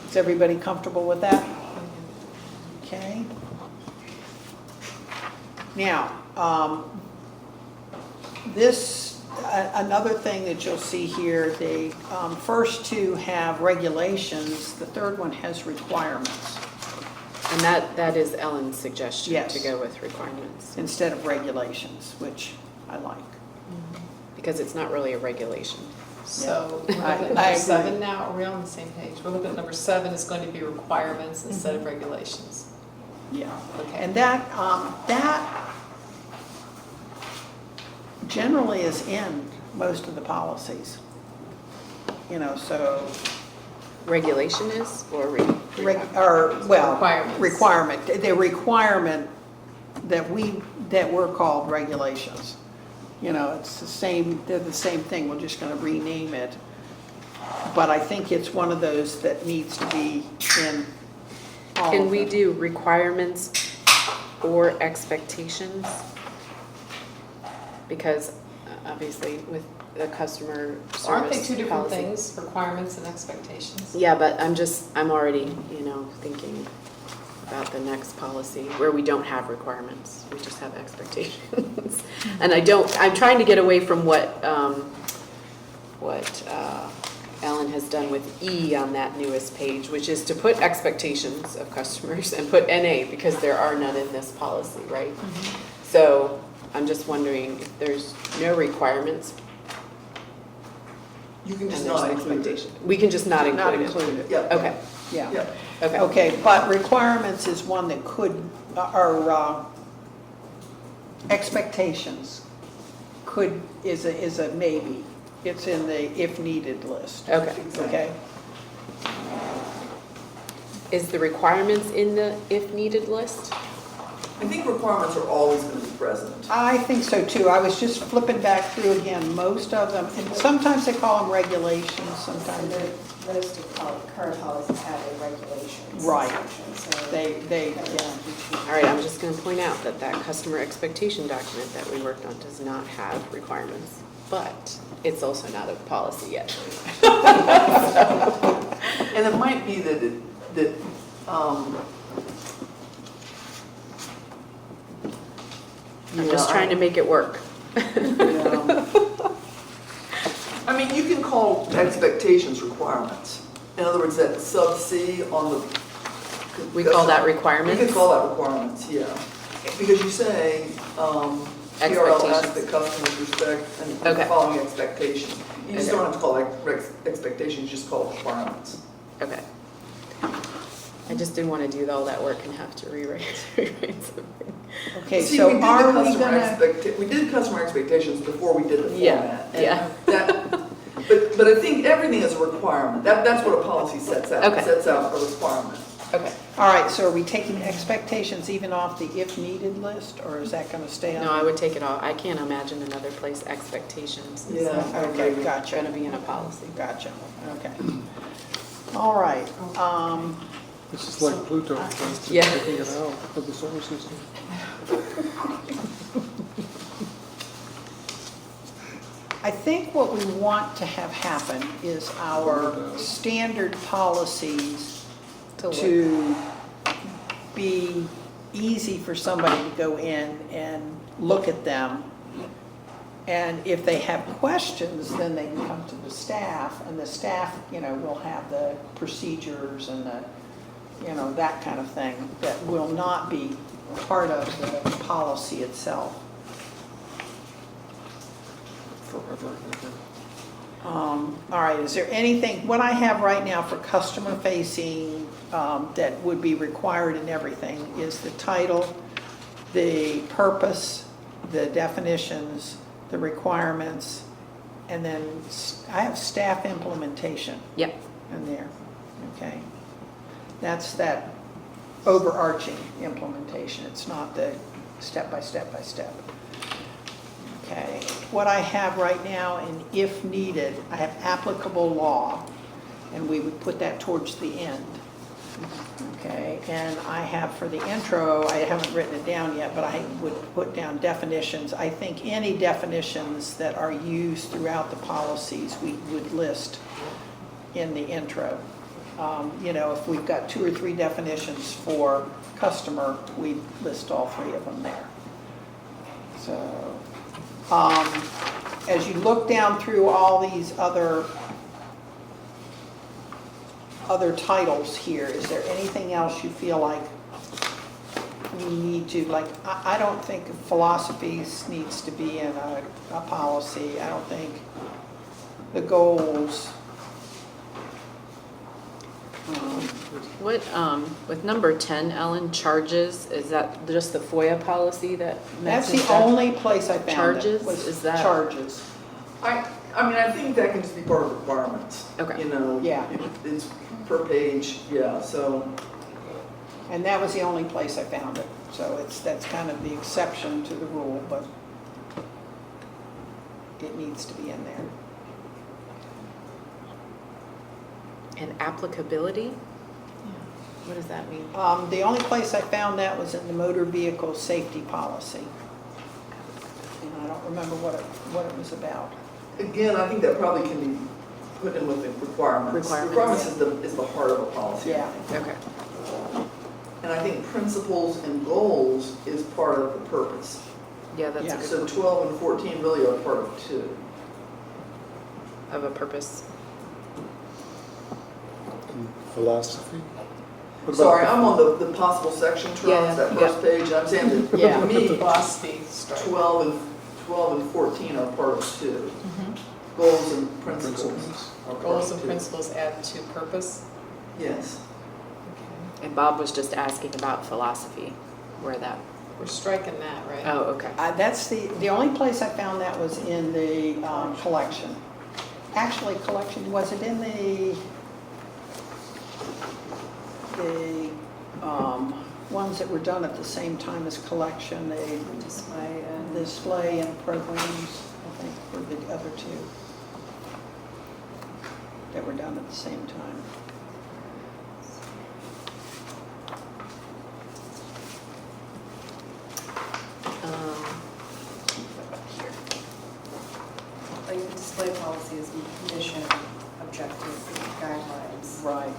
Is everybody comfortable with that? Okay. Now, another thing that you'll see here, the first 2 have regulations, the 3rd one has requirements And that is Ellen's suggestion Yes. to go with requirements, instead of regulations, which I like. because it's not really a regulation. So we're looking at I number agree. 7 now, are we on the same page? We're looking at number 7 is going to be requirements instead of regulations. Yeah. Okay. And that generally is in most of the policies. So Regulation is, or Requirements. requirement, the requirement that we're called regulations. It's the same, they're the same thing, we're just gonna rename it. But I think it's one of those that needs to be in all Can of we them. do requirements or expectations? Because obviously with the customer service Aren't they 2 different policy- things, requirements and expectations? Yeah, but I'm already, thinking about the next policy where we don't have requirements, we just have expectations. And I'm trying to get away from what Ellen has done with E on that newest page, which is to put expectations of customers and put NA because there are none in this policy, right? So I'm just wondering if there's no requirements You can and just there's not an include it. expectation. We can just not Not include it. include it. Yeah. Okay, Yeah. Yeah. okay. Okay, but requirements is one that could, or expectations could, is a maybe. It's in the if needed list, Okay. okay? Is the requirements in the if needed list? I think requirements are always going to be present. I think so too. I was just flipping back through again, most of them, and sometimes they call them regulations, And sometimes most of current policies have a regulations Right. section, so. they, yeah. All right, I'm just going to point out that that customer expectation document that we worked on does not have requirements, but it's also not a policy yet. And it might be that I'm just trying to make it work. Yeah. I mean, you can call expectations requirements. In other words, that sub C on the. We call that You requirements? can call that requirements, yeah. Because you say, PRL asks that customers respect and Okay. following expectations. You just Okay. don't have to call it expectations, you just call it requirements. Okay. I just didn't want to do all that work and have to rewrite something. Okay, See, so we did the are we customer gonna, we did customer expectations before we did the Yeah, format. and yeah. But I think everything is a requirement. That's what a policy sets out. Okay. It sets out a requirement. Okay. all right, so are we taking expectations even off the if needed list, or is that gonna stay on? No, I would take it off. I can't imagine another place expectations is Yeah. Okay, going gotcha, to be in a policy. gotcha, okay. All right, This is like Pluto, Yeah. taking it out of the solar system. I think what we want to have happen is our standard policies to be easy for somebody to go in and look at them. And if they have questions, then they can come to the staff, and the staff, will have the procedures and the, that kind of thing that will not be part of the policy itself. Forever. All right, is there anything, what I have right now for customer facing that would be required in everything is the title, the purpose, the definitions, the requirements, and then I have staff implementation Yep. in there, okay? That's that overarching implementation, it's not the step by step by step. Okay, what I have right now in if needed, I have applicable law, and we would put that towards the end. Okay, and I have for the intro, I haven't written it down yet, but I would put down definitions. I think any definitions that are used throughout the policies, we would list in the intro. If we've got 2 or 3 definitions for customer, we list all 3 of them there. So, as you look down through all these other titles here, is there anything else you feel like we need to, I don't think philosophies needs to be in a policy. I don't think the goals. What, with number 10, Ellen, charges, is that just the FOIA policy that That's mentions the that? only place I found Charges? it was Is that- charges. I mean, I think that can just be part of requirements. Okay. Yeah. It's per page, yeah, so. And that was the only place I found it. So that's kind of the exception to the rule, but it needs to be in there. And applicability? What does that mean? The only place I found that was in the motor vehicle safety policy. And I don't remember what it was about. Again, I think that probably can be put in with the requirements. Requirements. Is the heart of a policy. I Yeah. think. Okay. And I think principles and goals is part of the purpose. Yeah, that's Yeah. a good So 12 and 14 really are part of 2. of a purpose. Philosophy? What about Sorry, the- I'm on the possible section Yeah, terms, that yeah. first page. I'm saying that, Yeah, to me, philosophy, strike. 12 and 14 are part of 2. Mhm. Goals and principles Principles. are part Goals of and 2. principles add to purpose. Yes. And Bob was just asking about philosophy, where that, We're striking that, right? oh, okay. That's the only place I found that was in the collection. Actually, collection, was it in the ones that were done at the same time as collection, the Display and. display and programs, I think, were the other two that were done at the same time. Like the display policy is mission, objective, guidelines. Right.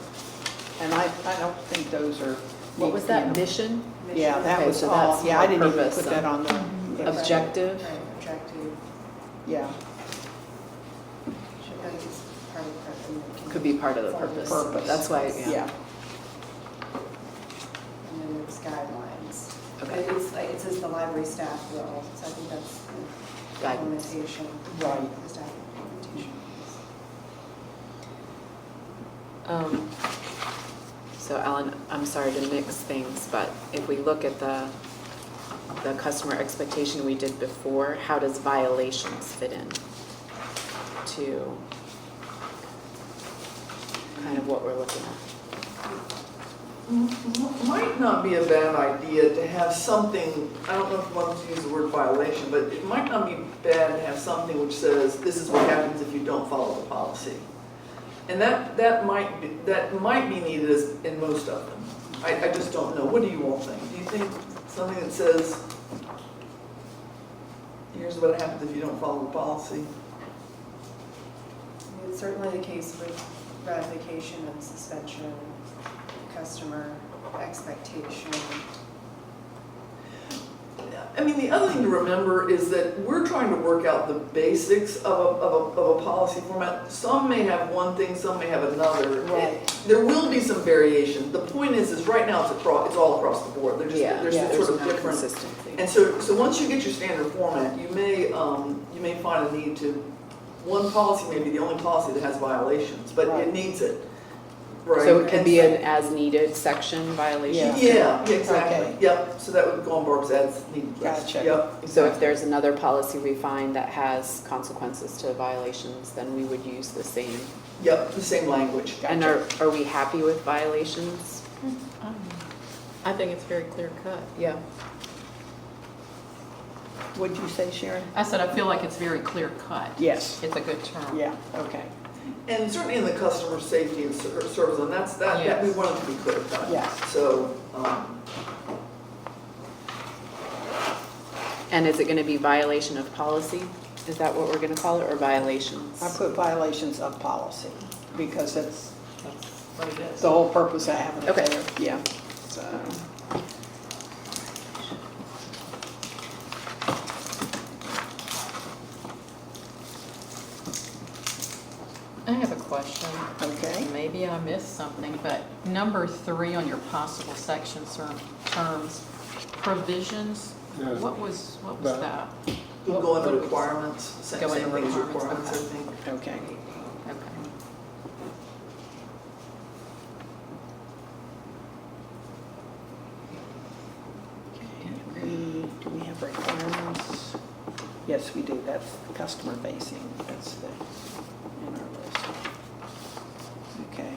And I don't think those are. What was that, mission, Yeah, that Okay, was so all, that's yeah, I more didn't even purpose put that on there. Right, Yes. objective? Right, objective, Yeah, should that is part of the. Could be part of the purpose. Purpose. That's why, yeah. yeah. And then there's guidelines. Okay. But it's like, it says the library staff will, so I think that's the Guidance. implementation. Right. The staff implementation. So Ellen, I'm sorry to mix things, but if we look at the customer expectation we did before, how does violations fit in to kind of what we're looking at? Might not be a bad idea to have something, I don't know if you want to use the word violation, but it might not be bad to have something which says, this is what happens if you don't follow the policy. And that might be needed in most of them. I just don't know. What do you all think? Do you think something that says, here's what happens if you don't follow the policy? I mean, it's certainly the case with ratification and suspension, customer expectation. I mean, the other thing to remember is that we're trying to work out the basics of a policy format. Some may have one thing, some may have another. Right. There will be some variation. The point is right now it's all across the board. They're just, Yeah, there's yeah, sort of no different. consistency. And so once you get your standard format, you may find a need to, one policy may be the only policy that has violations, but Right. it needs it. Right? So it can And be so- an as-needed section violation? Yeah, exactly. Okay. Yep, so that would go on Barb's as needed list. Gotcha. Yep. So if there's another policy we find that has consequences to violations, then we would use the same. Yep, the same language. And are we happy with violations? I think it's very clear cut. Yeah. What'd you say, Sharon? I said, I feel like it's very clear cut. Yes. It's a good term. Yeah, okay. And certainly in the customer safety and service, and that we Yes. want it to be clear cut. Yeah. So, And is it going to be violation of policy? Is that what we're going to call it, or violations? I put violations of policy because that's That's what it is. the whole purpose of having it Okay. there. Yeah, so. I have a question. Okay. Maybe I missed something, but number 3 on your possible section terms, provisions, Yeah. what was That- that? we'll go into requirements, same Go thing into as requirements, requirements, I okay. think. Okay. Okay. Do we have requirements? Yes, we do. That's the customer facing. That's the, in our list. Okay.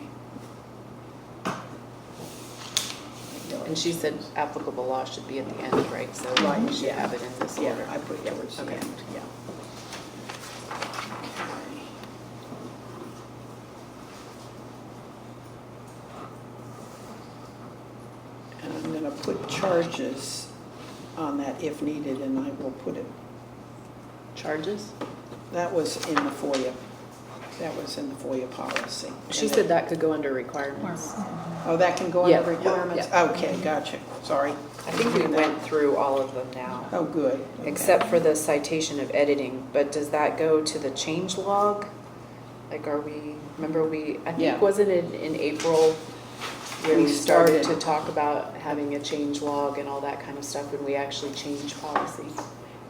And she said applicable law should be at the end, right? So Right, we should yeah. have it in this Yeah, order. I put towards the Okay. end, yeah. Okay. And I'm gonna put charges on that if needed, and I will put it, Charges? that was in the FOIA. That was in the FOIA policy. She said that could go under requirements. Oh, that can go Yeah, under requirements? yeah. Okay, gotcha, sorry. I think we went through all of them now, Oh, good. Okay. except for the citation of editing, but does that go to the change log? Like, remember I Yeah. think, wasn't it in April where We we started to started- talk about having a change log and all that kind of stuff when we actually change policy?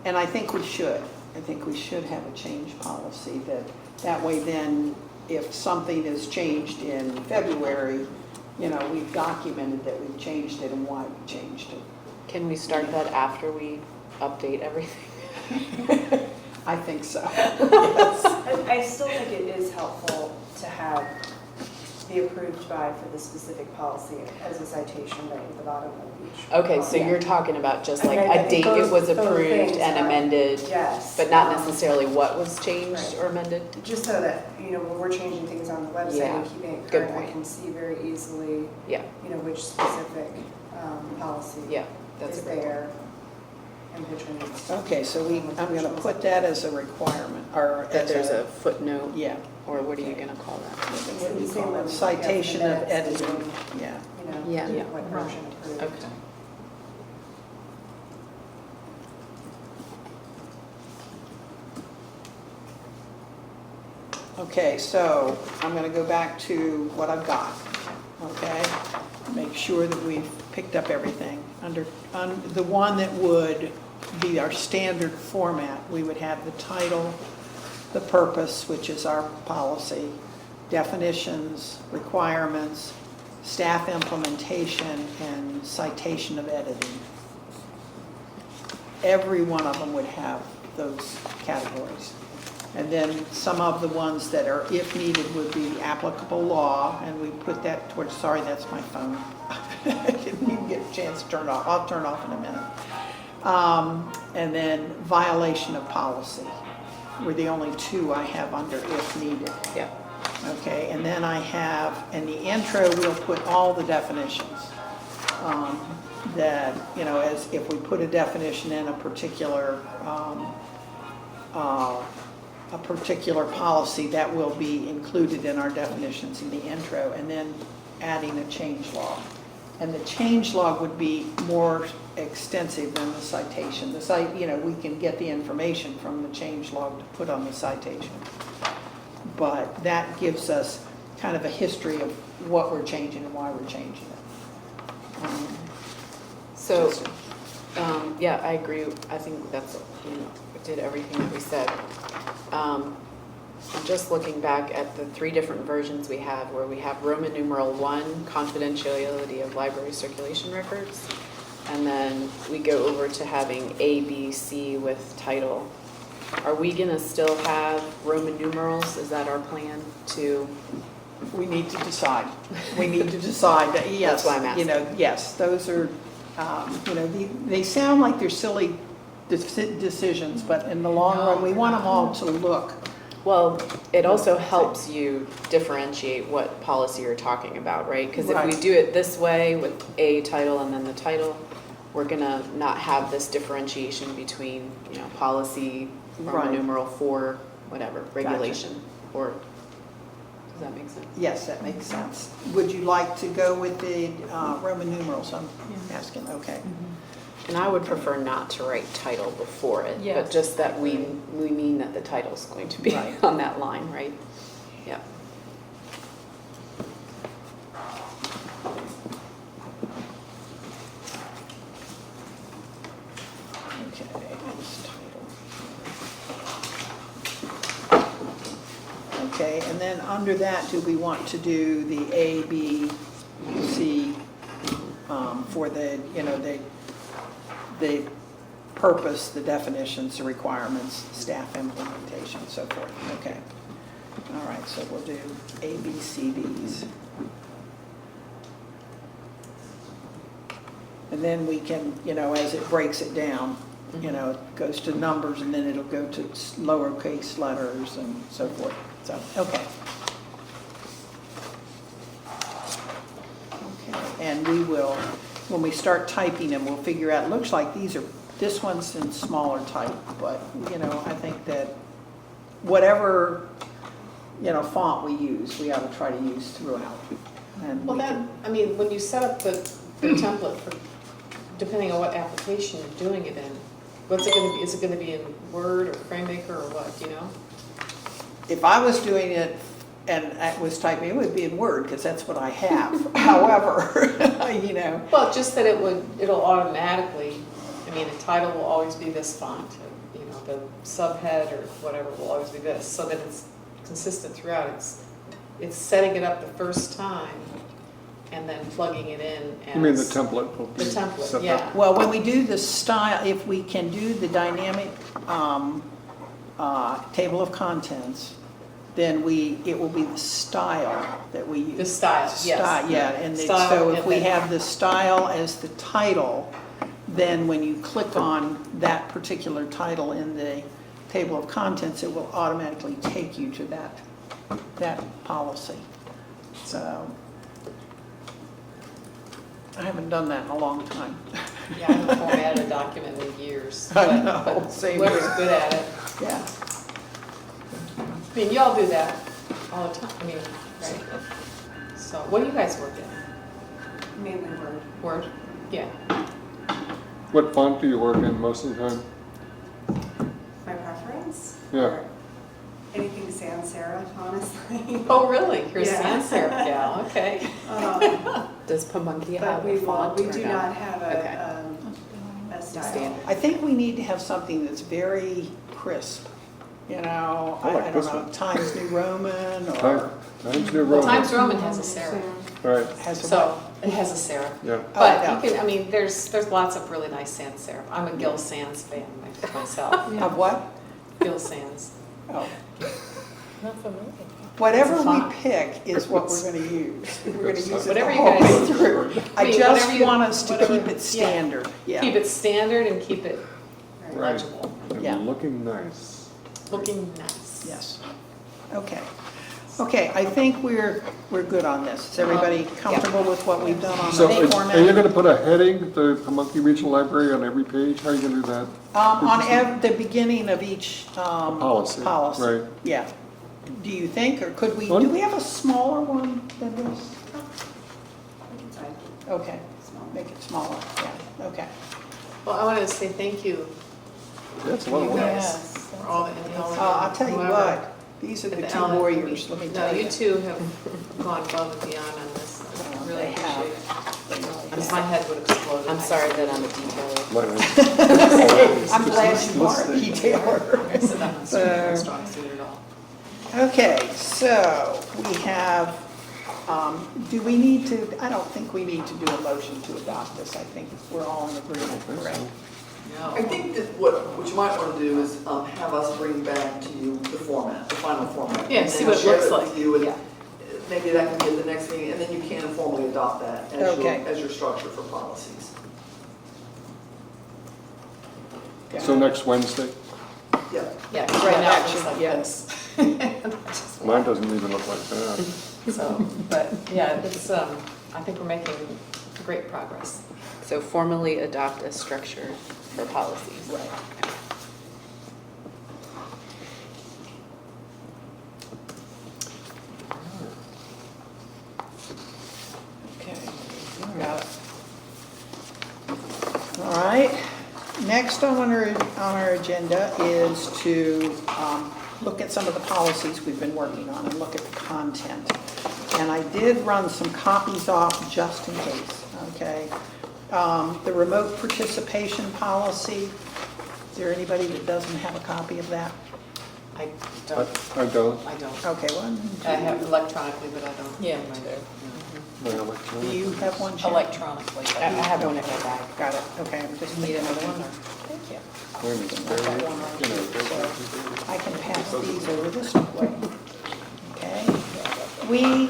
And I think we should. I think we should have a change policy that way then, if something is changed in February, we've documented that we've changed it and why we changed it. Can we start that after we update everything? I think so. Yes. I still think it is helpful to have the approved by for the specific policy as a citation right at the bottom of each. Okay, so Yeah. you're talking about just like I a think date it was both approved things and are- amended, Yes. but not necessarily what was changed Right. or amended? Just so that, when we're changing things on the website Yeah. and keeping it Good current, I point. can see very easily, Yeah, which specific policy yeah, that's is a great point. there and which one needs to. Okay, so I'm going to put that as a requirement, or That as there's a footnote, yeah. or what are you gonna call that? What do you call it? Same Citation of with minutes, editing, yeah. Yeah. Yeah. What version approved. Okay. Okay, so I'm going to go back to what I've got, okay? Make sure that we've picked up everything. Under the one that would be our standard format, we would have the title, the purpose, which is our policy, definitions, requirements, staff implementation, and citation of editing. Every one of them would have those categories. And then some of the ones that are, if needed, would be applicable law, and we put that towards, sorry, that's my phone. I didn't even get a chance to turn it off. I'll turn it off in a minute. And then violation of policy were the only two I have under if needed. Yeah. Okay, and then I have, in the intro, we'll put all the definitions. That, as if we put a definition in a particular policy, that will be included in our definitions in the intro, and then adding a change log. And the change log would be more extensive than the citation. We can get the information from the change log to put on the citation. But that gives us kind of a history of what we're changing and why we're changing it. So, yeah, I agree. I think that's, did everything that we said. I'm just looking back at the 3 different versions we have, where we have Roman numeral 1, confidentiality of library circulation records, and then we go over to having A, B, C with title. Are we gonna still have Roman numerals? Is that our plan to? We need to decide. We need to decide, that, yes. That's why I'm asking. Yes, those are, they sound like they're silly decisions, but in the long run, we want them all to look. Well, it also helps you differentiate what policy you're talking about, right? Because if we Right. do it this way with a title and then the title, we're gonna not have this differentiation between, policy, Roman Right. numeral 4, whatever, regulation, or, does that make sense? Yes, that makes sense. Would you like to go with the Roman numerals? I'm asking, okay. And I would prefer not to write title before it, but Yes. just that we mean that the title's going to be Right. on that line, right? Yeah. Okay, this title. Okay, and then under that, do we want to do the A, B, C for the purpose, the definitions, the requirements, staff implementation, so forth? Okay. All right, so we'll do A, B, C, Ds. And then we can, as it breaks it down, it goes to numbers, and then it'll go to lowercase letters and so forth. So, okay. Okay, and we will, when we start typing them, we'll figure out, it looks like this one's in smaller type, but, I think that whatever, font we use, we ought to try to use throughout. And Well, we can- when you set up the template for, depending on what application you're doing it in, what's it gonna be in Word or FrameMaker or what, If I was doing it and I was typing, it would be in Word, because that's what I have. However, you know, Well, just that it'll automatically, I mean, the title will always be this font, you know, the subhead or whatever will always be this, so that it's consistent throughout. It's setting it up the first time and then plugging it in as. You mean the template will be The template, separate? yeah. well, when we do the style, if we can do the dynamic table of contents, then it will be the style that we use. The style, yes. Yeah, and Style, so if and we then- have the style as the title, then when you click on that particular title in the table of contents, it will automatically take you to that policy. So, I haven't done that in a long time. Yeah, I haven't formatted a document in years. I but- know, but same Whoever's here. good at it. Yeah. I mean, y'all do that all the time, I mean, right? So, what do you guys work in? Mainly Word. Word? Yeah. What font do you work in most of the time? My preference? Yeah. Or anything sans serif, honestly. Oh, really? You're a Yeah. sans serif gal, okay. Does Pamunkey But have we a font we or do no? not have Okay. a style. Standard. I think we need to have something that's very crisp, you know, I like I don't this know, one. Times New Roman Time- or Times New Well, Roman. Times Roman has a serif, Right, has a so it has a serif. yeah. But yeah. you can, I mean, there's lots of really nice sans serif. I'm a Gil Sans fan myself. Of what? Gil Sans. Oh. Not familiar. Whatever It's a we font. pick is what we're gonna use. We're gonna use it the Whatever you whole way guys- through. I mean, just whatever you- want us to whatever- keep it standard, Keep yeah. it standard and keep it Right. legible, Yeah. And looking nice. looking nice. Yes. Okay. Okay, I think we're good on this. Is everybody comfortable with what we've done on So the are you format? gonna put a heading, the Pamunkey Regional Library, on every page? How are you gonna do that? On the beginning of each Policy, policy. right. Yeah. Do you think, or could we, One- do we have a smaller one than this? Okay, make it smaller, yeah, okay. Well, I wanted to say thank you, That's a lot of you work. guys, for all the intel. I'll tell you Whoever. what, these are the And two Ellen, warriors, let me No, tell you. you two have gone above and beyond on this. I really They have. appreciate it. They really Because have. my head would have exploded. I'm sorry that I'm a detailer. Mine. I'm glad you are a detailer. It's not my So- strong suit at all. Okay, so we have, do we need to, I don't think we need to do a motion to adopt this. I think we're all in agreement, correct? I think that what you might want to do is have us bring back to you the format, the final format. Yeah, and see then what it share looks with like. you, and Yeah. Maybe that can be at the next meeting, and then you can formally adopt that Okay. as your structure for policies. So next Wednesday? Yeah. Yeah, 'cause right now it looks Action, like yeah. this. Mine doesn't even look like that. So, but yeah, it's, I think we're making great progress. So formally adopt a structure for policies. Right. Okay, got it. All right, next on our agenda is to look at some of the policies we've been working on and look at the content. And I did run some copies off just in case, okay? The remote participation policy, is there anybody that doesn't have a copy of that? I I don't, I don't. I don't. Okay, one, I have electronically, but I don't. Yeah, have me mine. My do electronic. you have one, Sharon? Electronically. but I have one in my bag. Got it, okay, I'm just Need needing another another one, one. or? Thank you. Mine is very, you know, I can pass these over this way. Okay. We,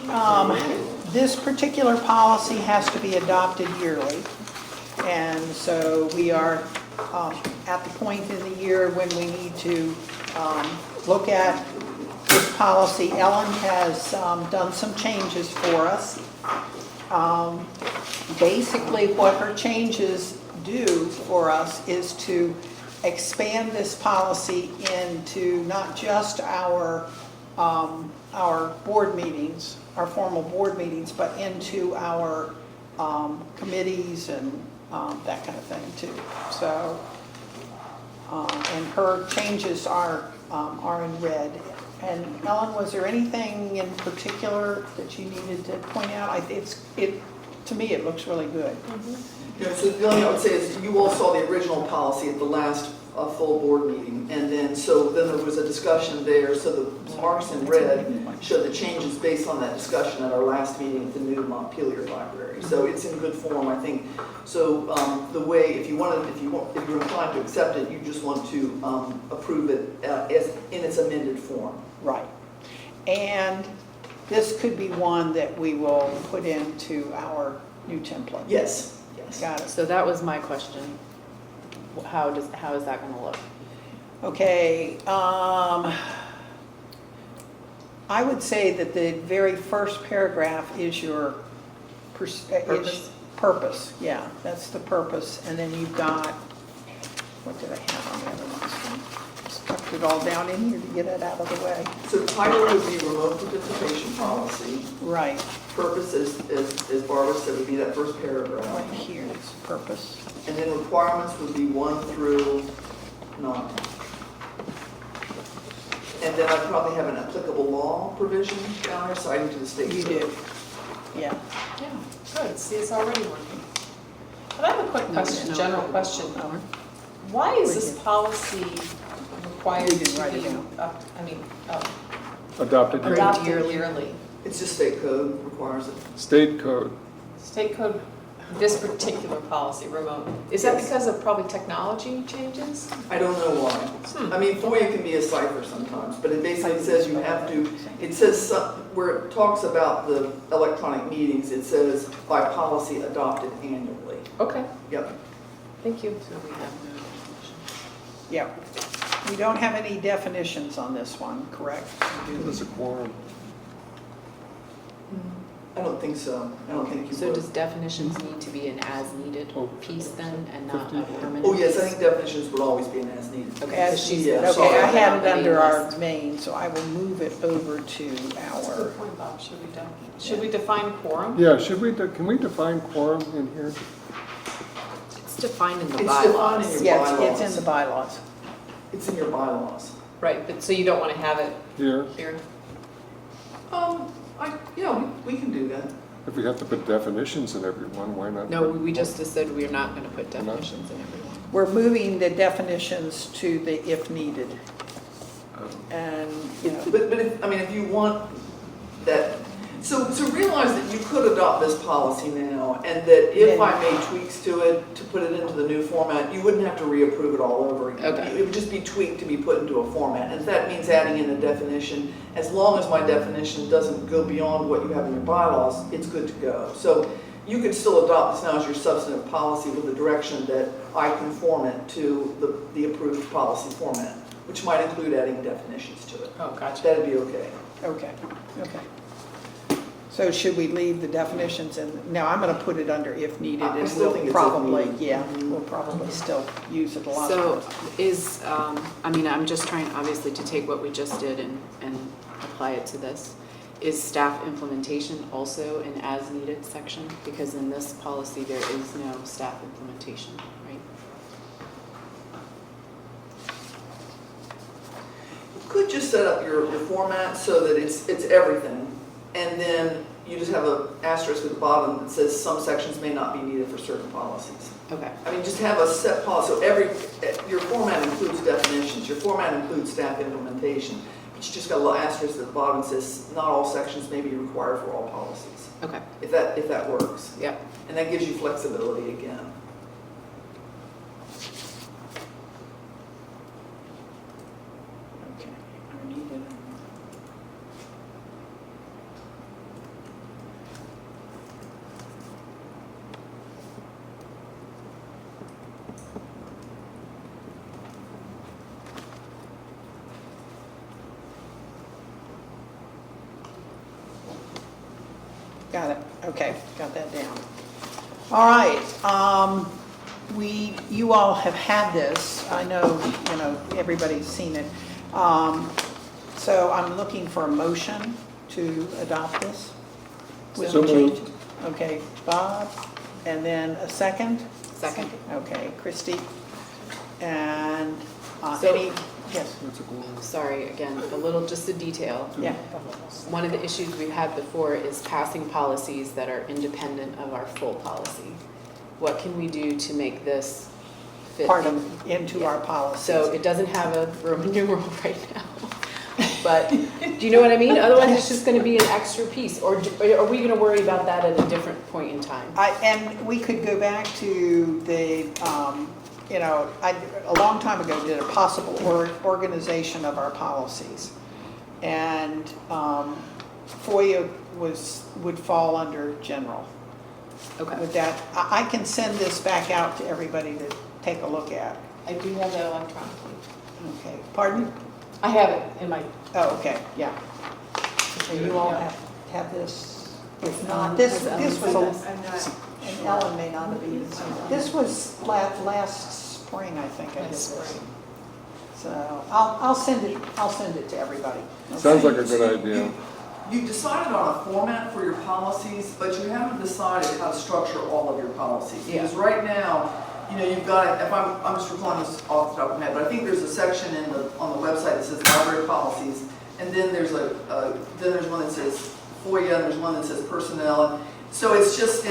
this particular policy has to be adopted yearly. And so we are at the point in the year when we need to look at this policy. Ellen has done some changes for us. Basically, what her changes do for us is to expand this policy into not just our board meetings, our formal board meetings, but into our committees and that kind of thing too. So, and her changes are in red, And Ellen, was there anything in particular that you needed to point out? To me, it looks really good. Yeah, so the only thing I would say is you all saw the original policy at the last full board meeting. And then there was a discussion there. So the marks in red show the changes based on that discussion at our last meeting at the new Montpelier Library. So it's in good form, I think. So the way, if you're inclined to accept it, you just want to approve it as in its amended form. Right. And this could be one that we will put into our new template. Yes, yes. Got it. So that was my question. How is that gonna look? Okay, I would say that the very first paragraph is your purpose, yeah, that's the purpose. And then you've got, what did I have on the other ones? Just tucked it all down in here to get it out of the way. So title would be remote participation policy. Right, Purpose, as Barbara said, would be that first paragraph. right here is purpose. And then requirements would be 1 through 9. And then I'd probably have an applicable law provision down there citing to the state. You do, yeah. Yeah, good, see, it's already working. But I have a quick question, general question. Why is this policy required We didn't to write it be, down. Adopted yearly. adopted Yearly. yearly? It's just state code requires it. State code. State code, this particular policy, remote, is that Yes. because of probably technology changes? I don't know why. I mean, FOIA can be a cipher sometimes, but it basically says you have to, it says, where it talks about the electronic meetings, it says by policy adopted annually. Okay, Yep. thank you. So we have no definition. Yeah. We don't have any definitions on this one, correct? What is a quorum? I don't think so. I don't think you So would. does definitions need to be an as-needed Oh. piece then, and not a permanent? Oh, yes, I piece? think definitions would always be an as needed. Okay, As because she's. needed. Okay, sorry, I I'm had it on the under main our list. main, so I will move it over to That's a our, good point, Bob, should we define quorum? Yeah, can we define quorum in here? It's defined in the It's defined in bylaws. your yes, bylaws. it's in the bylaws. It's in your bylaws. Right, but, so you don't want to have it Here, here? Yeah, we can do that. if we have to put definitions in every one, why not? No, put- we just said we're not gonna put We're not? definitions in everyone. We're moving the definitions to the if needed. And, you know, But if you want that, so realize that you could adopt this policy now, and that if I made tweaks to it, to put it into the new format, you wouldn't have to reapprove it all over again. Okay. It would just be tweaked to be put into a format, and if that means adding in a definition, as long as my definition doesn't go beyond what you have in your bylaws, it's good to go. So you could still adopt this now as your substantive policy with the direction that I conform it to the approved policy format, which might include adding definitions to it. Oh, gotcha. That'd be okay. okay. So should we leave the definitions in? Now, I'm going to put it under if needed, I and still think we'll it's if probably, needed. yeah, we'll probably still use it a lot. So is, I'm just trying, obviously, to take what we just did and apply it to this. Is staff implementation also an as-needed section? Because in this policy, there is no staff implementation, right? You could just set up your format so that it's everything, and then you just have an asterisk at the bottom that says some sections may not be needed for certain policies. Okay. I mean, just have a set policy, so your format includes definitions, your format includes staff implementation, but you just got a little asterisk at the bottom that says not all sections may be required for all policies, Okay. if that works. Yep. And that gives you flexibility again. Okay. Are needed. Got it, okay, got that down. All right, you all have had this, I know, everybody's seen it. So I'm looking for a motion to adopt this with So the moved. changes. Okay, Bob, and then a second? Second. Okay, Christie. And So- any Yes, That's a cool one. Sorry, again, just a detail. yeah. One of the issues we've had before is passing policies that are independent of our full policy. What can we do to make this fit Part in? of, into our policies. So it doesn't have a Roman numeral right now. But, do you know what I mean? Otherwise, it's just gonna be an extra piece. Or are we gonna worry about that at a different point in time? And we could go back to the, you know, I, a long time ago, did a possible organization of our policies. And FOIA would fall under general. Okay. With that, I can send this back out to everybody to take a look at. I do have that electronically. Okay, pardon? I have it in my, Oh, okay, yeah. So you all have this, if not, this was, I'm not, and Ellen may not have even seen it. This was last spring, I think I did Last this. spring. So I'll send it to everybody. Sounds like a good idea. You decided on a format for your policies, but you haven't decided how to structure all of your policies. Because right now, you know, you've got, if I'm just recalling this off the top of my head, but I think there's a section on the website that says library policies, and then there's then there's one that says FOIA, and there's one that says personnel. And so it's just,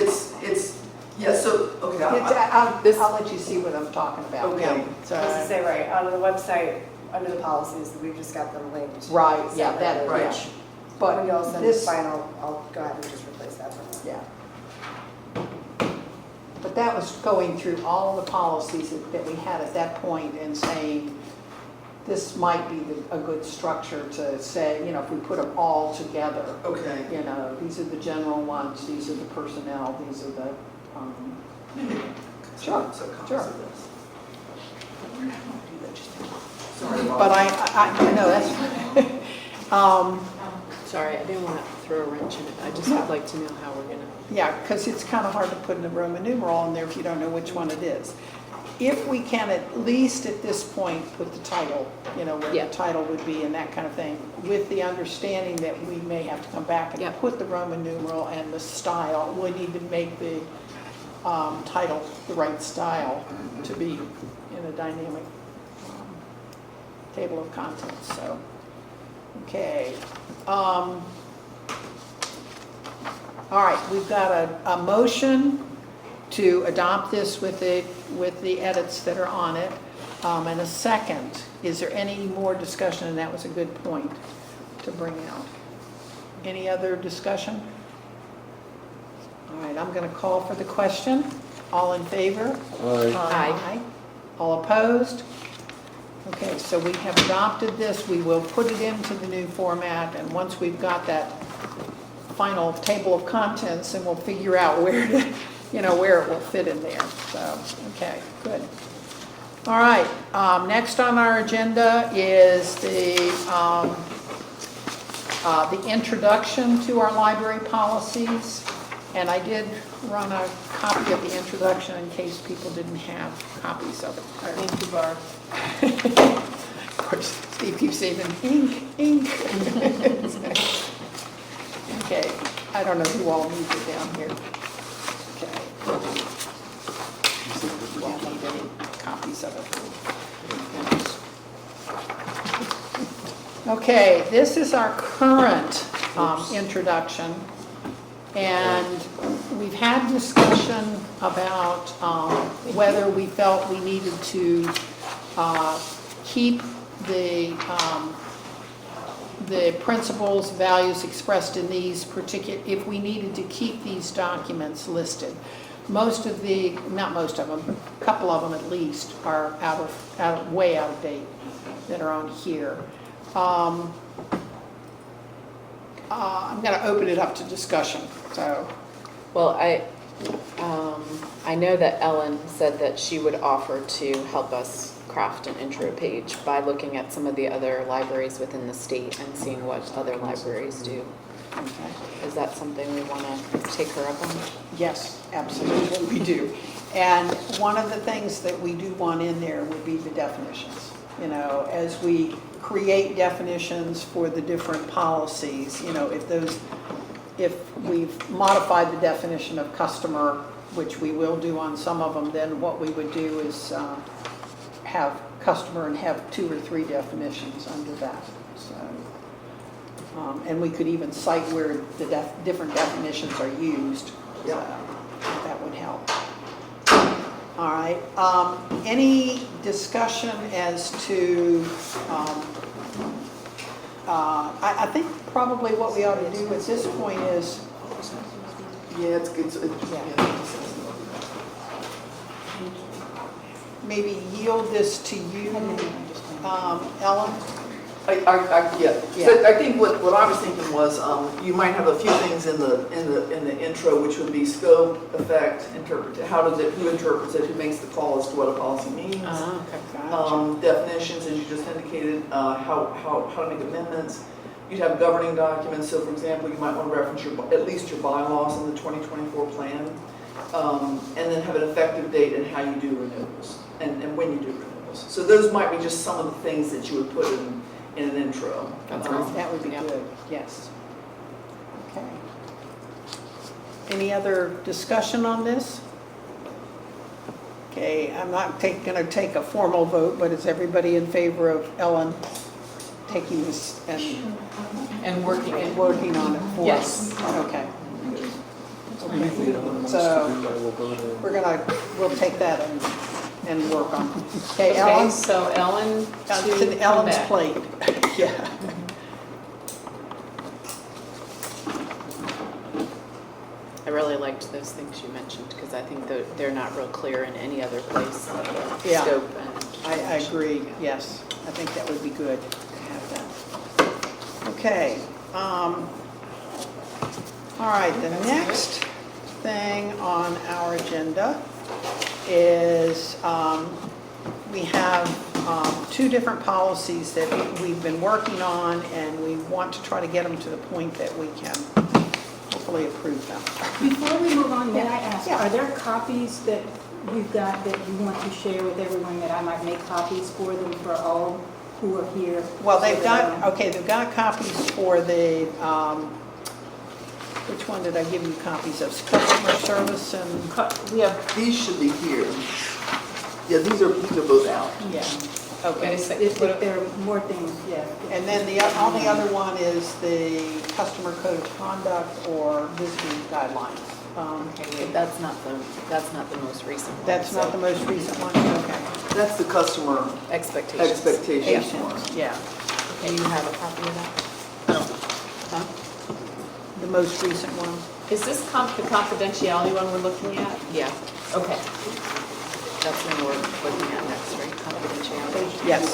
yeah, so, okay. I'll let you see what I'm talking about. Okay. Yeah. just to So, say, right, on the website, under the policies, we've just got them linked. right, yeah, that, Right. yeah. But when you all send this- the final, I'll go ahead and just replace that for now. Yeah. But that was going through all the policies that we had at that point and saying, this might be a good structure to say, you know, if we put them all together, Okay. you know, these are the general ones, these are the personnel, these are the, Sure, So copies sure. of this. Sorry, but I know that's, Sorry, I didn't wanna throw a wrench in it. I just would like to know how we're gonna. yeah, because it's kind of hard to put in a Roman numeral in there if you don't know which one it is. If we can at least at this point put the title, you know, where Yeah. the title would be and that kind of thing, with the understanding that we may have to come back and Yeah. put the Roman numeral and the style, we need to make the title the right style to be in a dynamic table of contents, so, okay. All right, we've got a motion to adopt this with the edits that are on it, and a second. Is there any more discussion? And that was a good point to bring out. Any other discussion? All right, I'm going to call for the question. All in favor? Aye. All opposed? Okay, so we have adopted this. We will put it into the new format, and once we've got that final table of contents, and we'll figure out where to, you know, where it will fit in there. So, okay, good. All right, next on our agenda is the introduction to our library policies. And I did run a copy of the introduction in case people didn't have copies of it. thank you, Barb. Of course, Steve keeps saying, ink, ink. Okay, I don't know who all needs it down here. Okay. You won't need any copies of it. Okay, this is our current introduction. And we've had discussion about whether we felt we needed to keep the principles, values expressed in these particular, if we needed to keep these documents listed. Most of the, not most of them, a couple of them at least are way out of date that are on here. I'm going to open it up to discussion, so. Well, I know that Ellen said that she would offer to help us craft an intro page by looking at some of the other libraries within the state and seeing what other libraries do. Okay. Is that something we want to take her up on? Yes, absolutely, we do. And one of the things that we do want in there would be the definitions. You know, as we create definitions for the different policies, you know, if we've modified the definition of customer, which we will do on some of them, then what we would do is have customer and have 2 or 3 definitions under that, so. And we could even cite where the different definitions are used. Yeah. So that would help. All right, any discussion as to, I think probably what we ought to do at this point is, Yeah, it's good. maybe yield this to you, Ellen? Yeah. Yeah. So I think what I was thinking was, you might have a few things in the intro, which would be scope, effect, who interprets it, who makes the call as to what a policy means. Gotcha. Definitions, as you just indicated, how to make amendments. You'd have governing documents, so for example, you might want to reference at least your bylaws in the 2024 plan, and then have an effective date and how you do renewals, and when you do renewals. So those might be just some of the things that you would put in an intro. That would be good, yes. Okay. Any other discussion on this? Okay, I'm not going to take a formal vote, but is everybody in favor of Ellen taking this And working it. working on it for Yes. us? Okay. Anything Ellen wants to So, do, I will vote in. we'll take that and work on it. Okay, Okay, Ellen? so Ellen It's to in come Ellen's back. plate. Yeah. I really liked those things you mentioned, because I think that they're not real clear in any other place. Yeah. Scope and. I agree, yes. I think that would be good to have that. Okay. All right, the next thing on our agenda is we have 2 different policies that we've been working on, and we want to try to get them to the point that we can hopefully approve them. Before we move on, may I ask, Yeah. are there copies that you've got that you want to share with everyone, that I might make copies for them for all who are here? Well, so they've that, got, okay, they've got copies for the, which one did I give you copies of? Customer service and, We have, These should be here. Yeah, these are both out. yeah. Wait a Okay. second. if there are more things, yeah. And then the only other one is the customer code of conduct or visiting guidelines. But that's not the most recent one. That's not the most recent one? Okay. That's the customer Expectations. expectations one. Yeah, Okay, you have a copy of that? Huh? the most recent one. Is this the confidentiality one we're looking at? Yeah, Okay. that's when we're looking at next, right? Confidentiality. Yes.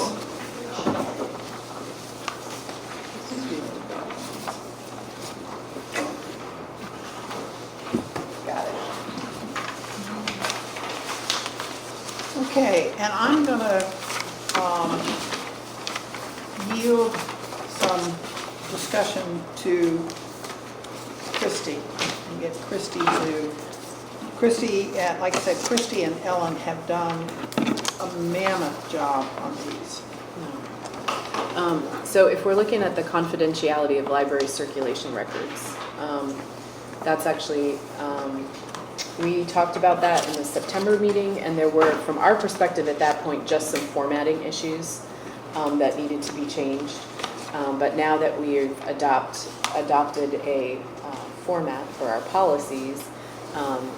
Got it. Okay, and I'm gonna yield some discussion to Christie and get Christie to, like I said, Christie and Ellen have done a mammoth job on these. So if we're looking at the confidentiality of library circulation records, that's actually, we talked about that in the September meeting, and there were, from our perspective at that point, just some formatting issues that needed to be changed. But now that we've adopted a format for our policies,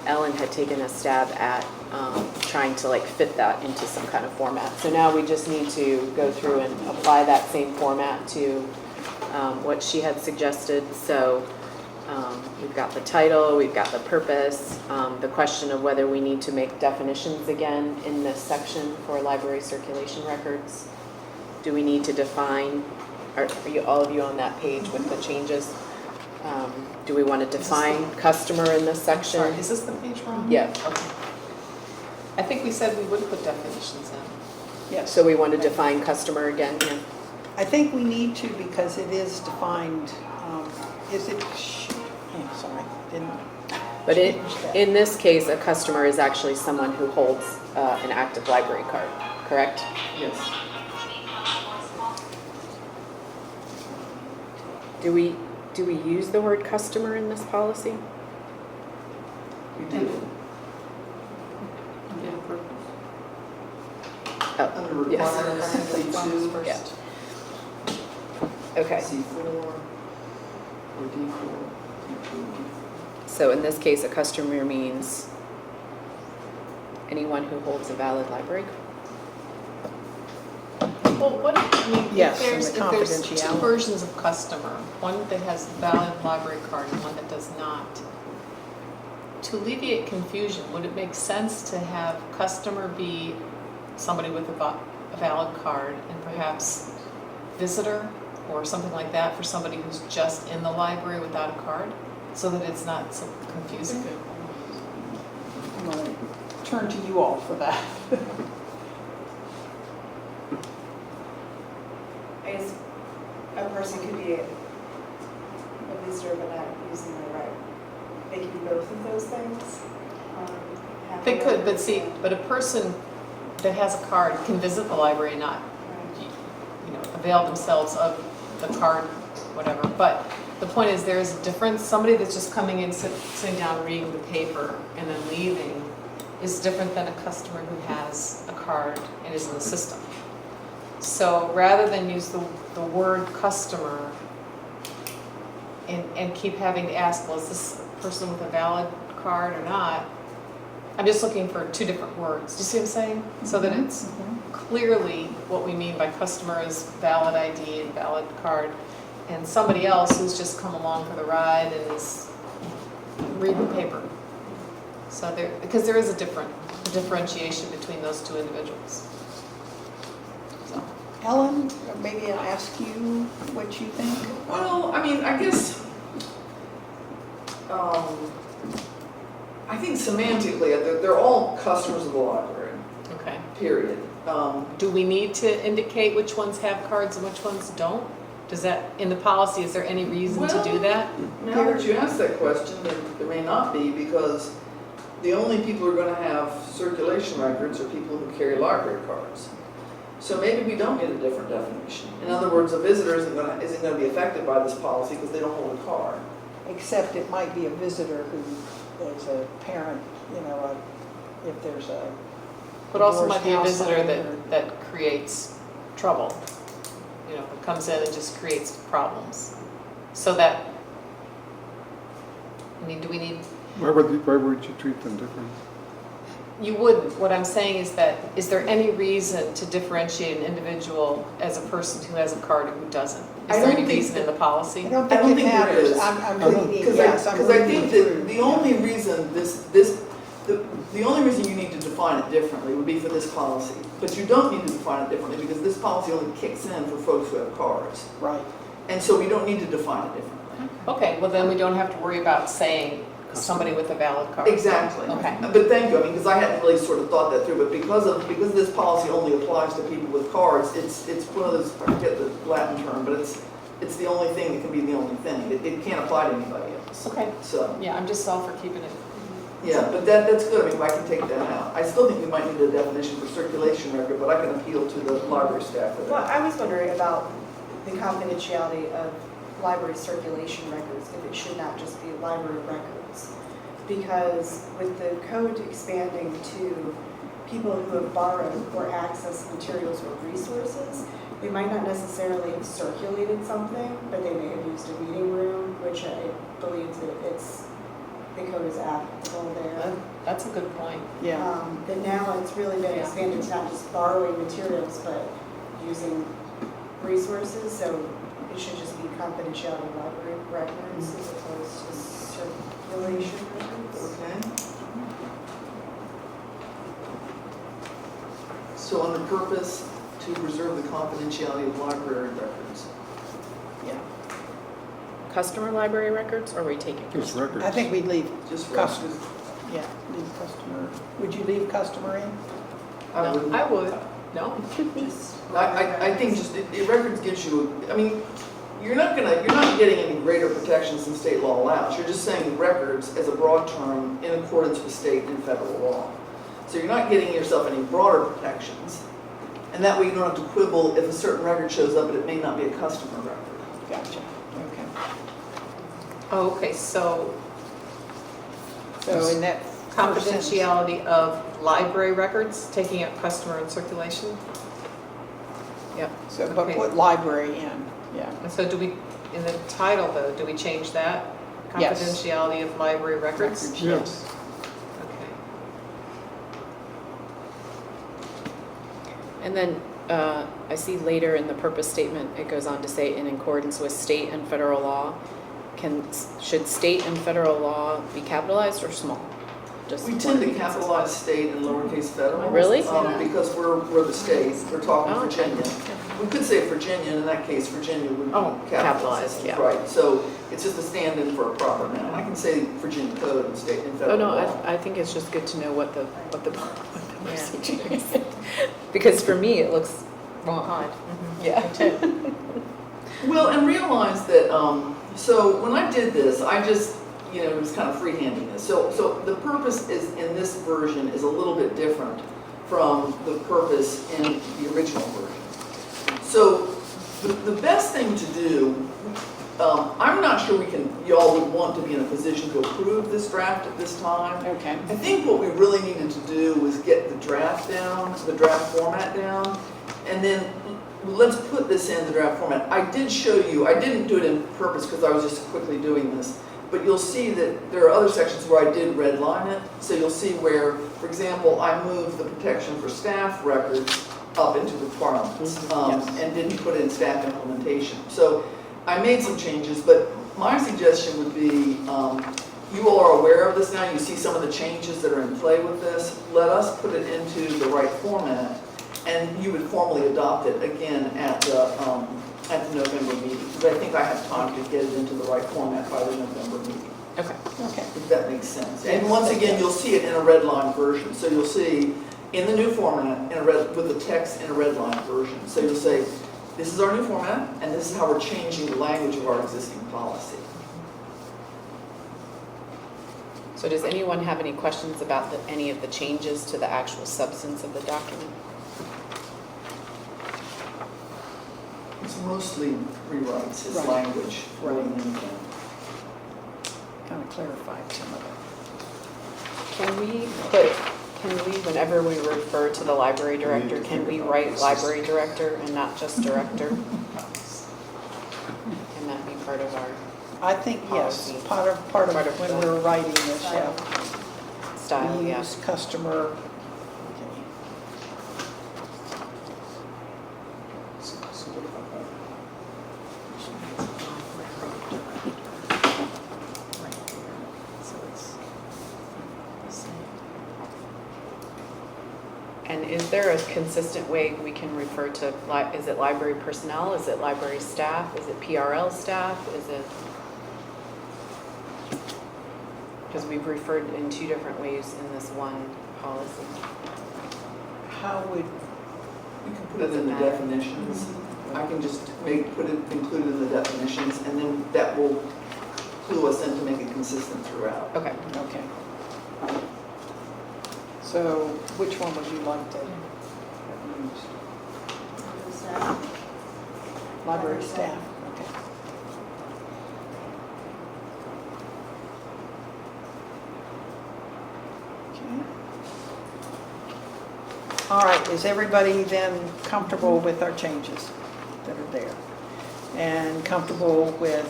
Ellen had taken a stab at trying to like fit that into some kind of format. So now we just need to go through and apply that same format to what she had suggested. So we've got the title, we've got the purpose, the question of whether we need to make definitions again in this section for library circulation records. Do we need to define, are you, all of you on that page with the changes? Do we want to define customer in this section? Sorry, is this the page we're on? Yeah. Okay. I think we said we would put definitions in. Yes. So we want to define customer again here? I think we need to because it is defined, is it, oh, sorry, didn't. But change that. in this case, a customer is actually someone who holds an active library card, correct? Yes. Do we use the word customer in this policy? You do. Oh, Under the Yes. requirements, C2, Yeah. Okay, C4, or D4, D2. so in this case, a customer means anyone who holds a valid library card? Well, what, I mean, Yes, if and there's, the if there's two confidentiality. versions of customer, one that has valid library card and one that does not, to alleviate confusion, would it make sense to have customer be somebody with a valid card and perhaps visitor or something like that for somebody who's just in the library without a card, so that it's not so confusing? I'm going to turn to you all for that. I guess a person could be a visitor but not using the right. They could be both of those things. Have They a could, library but see, card. but a person that has a card can visit the library and not, you know, avail themselves of the card, whatever. But the point is, there is a difference. Somebody that's just coming in, sitting down, reading the paper, and then leaving is different than a customer who has a card and is in the system. So rather than use the word customer and keep having to ask, well, is this person with a valid card or not? I'm just looking for two different words. Do you see what I'm saying? So that it's clearly what we mean by customer is valid ID and valid card, and somebody else who's just come along for the ride and is reading the paper. So there, because there is a differentiation between those two individuals. So. Ellen, maybe I'll ask you what you think. Well, I mean, I guess, I think semantically, they're all customers of the library, Okay. period. Do we need to indicate which ones have cards and which ones don't? Does that, in the policy, is there any reason to do Well, that? Now that you ask that question, there may not be, because the only people who are going to have circulation records are people who carry library cards. So maybe we don't need a different definition. In other words, a visitor isn't going to be affected by this policy because they don't hold a card. Except it might be a visitor who is a parent, you know, if there's a. But also might be a divorced visitor household or- that creates trouble. You know, comes in and just creates problems. So that, I mean, do we need, Why would you treat them different? you wouldn't. What I'm saying is that, is there any reason to differentiate an individual as a person who has a card and who doesn't? I Is there don't any think reason in that- the policy? I don't I don't think it think there matters. is. I'm reading, Because yes, I'm I reading think through. that the only reason the only reason you need to define it differently would be for this policy. But you don't need to define it differently because this policy only kicks in for folks who have cards. Right. And so we don't need to define it differently. Okay, well then we don't have to worry about saying somebody with a valid card. Exactly. Okay. But thank you, I mean, because I hadn't really sort of thought that through, but because this policy only applies to people with cards, it's one of those, I forget the Latin term, but it's the only thing that can be the only thing. It can't apply to anybody else. Okay, So, yeah, I'm just all for keeping it. yeah, but that's good, I mean, I can take that out. I still think we might need a definition for circulation record, but I can appeal to the library staff for Well, that. I was wondering about the confidentiality of library circulation records, if it should not just be library records. Because with the code expanding to people who have borrowed or accessed materials or resources, they might not necessarily have circulated something, but they may have used a reading room, which I believe that the code is applicable there. That's a good point. Yeah. But now it's really been Yeah. expanded to not just borrowing materials, but using resources, so it should just be confidentiality of library records as opposed to circulation records. Okay? So on the purpose to preserve the confidentiality of library records. Yeah. Customer library records, or are we taking? Just records. I think we'd leave Just customer, records. yeah, leave customer. Would you leave customer in? I wouldn't. I would, no? I think just, the records gives you, I mean, you're not getting any greater protections than state law allows. You're just saying records as a broad term in accordance with state and federal law. So you're not getting yourself any broader protections. And that way you don't have to quibble if a certain record shows up, but it may not be a customer record. Gotcha, okay. Oh, okay, so So in that. confidentiality of library records, taking out customer and circulation? Yep. So, but Okay. put library in, yeah. And so do we, in the title though, do we change that? Yes. Confidentiality of library records? Yes. Okay. And then I see later in the purpose statement, it goes on to say in accordance with state and federal law. Should state and federal law be capitalized or small? Just We wanna tend to be capitalize state and lowercase federal. Really? Because we're the state, we're talking Oh, okay. Virginia. We could say Virginia, and in that case, Virginia would be Oh, capitalized. capitalized, yeah. Right, so it's just a stand-in for a proper noun. I can say Virginia code and state and Oh, federal no, law. I think it's just good to know what the Yeah. procedure is. Because for me, it looks wrong. Odd. Yeah. Well, and realize that, so when I did this, I just, was kind of freehanding this. So the purpose is, in this version, is a little bit different from the purpose in the original version. So the best thing to do, I'm not sure y'all would want to be in a position to approve this draft at this time. Okay. I think what we really needed to do was get the draft down, the draft format down, and then let's put this in the draft format. I did show you, I didn't do it in purpose because I was just quickly doing this, but you'll see that there are other sections where I did redline it. So you'll see where, for example, I moved the protection for staff records up into requirements and didn't put in staff implementation. So I made some changes, but my suggestion would be, you all are aware of this now, you see some of the changes that are in play with this. Let us put it into the right format, and you would formally adopt it again at the November meeting, because I think I have time to get it into the right format by the November meeting, Okay. Okay. if that makes sense. Yes, And once that again, does. you'll see it in a red line version, so you'll see in the new format, with the text in a red line version. So you'll say, this is our new format, and this is how we're changing the language of our existing policy. So does anyone have any questions about any of the changes to the actual substance of the document? It's mostly rewrites, his Right. language, Right. more than anything. Kind of clarified some of it. Can we, whenever we refer to the library director, can we write library director and not just director? Can that be part of our I think, yes, Policy. part of Part of when the- we're writing this, yeah. style? We Yeah. use customer, okay. And is there a consistent way we can refer to, is it library personnel, is it library staff, is it PRL staff, is it? Because we've referred in two different ways in this one policy. How would, You can put it in the definitions. I can just put it included in the definitions, and then that will clue us in to make it consistent throughout. Okay. okay. So which one would you like to have used? Library staff, okay. Okay. All right, is everybody then comfortable with our changes that are there? And comfortable with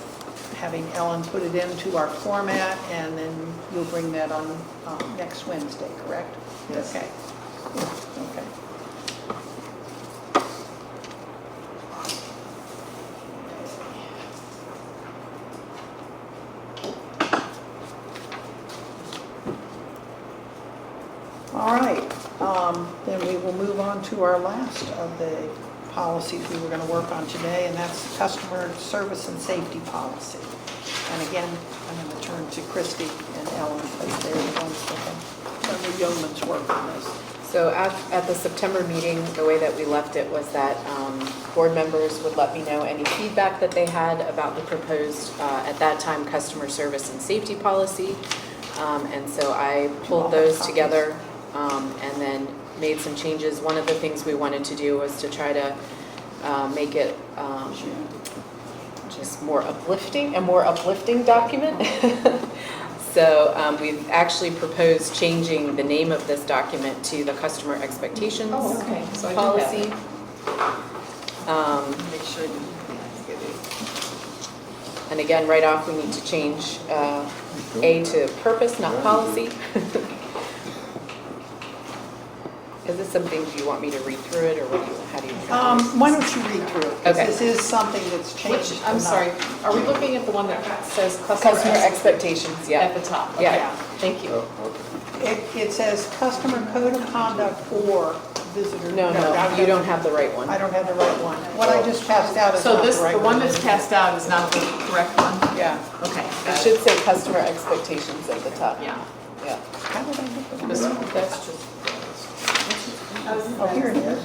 having Ellen put it into our format, and then you'll bring that on next Wednesday, correct? Yes. Okay. Okay. All right, then we will move on to our last of the policies we were going to work on today, and that's the customer service and safety policy. And again, I'm going to turn to Christy and Ellen, because they're the ones that have done the yeoman's work on this. So at the September meeting, the way that we left it was that board members would let me know any feedback that they had about the proposed, at that time, customer service and safety policy. And so I pulled those together and then made some changes. One of the things we wanted to do was to try to make it just more uplifting, a more uplifting document. So we've actually proposed changing the name of this document to the customer expectations Oh, okay. So I do have policy. Make sure you. And again, right off, we need to change A to purpose, not policy. Is this something, do you want me to read through it, or how do you? Why don't you read through it? 'Cause Okay. this is something that's changed. Which, I'm enough. sorry, are we looking at the one that says Customer customer expectations, yeah. at the top? Yeah. Okay, thank you. Oh, okay. It says customer code of conduct or visitor. No, you don't have the right one. I don't have the right one. What I just passed out is So not this, the right the one. one that's passed out is not the correct one? Yeah. Okay. It should say customer expectations at the top. Yeah. Yeah. How did I get the This, one? that's just. Oh, here it is.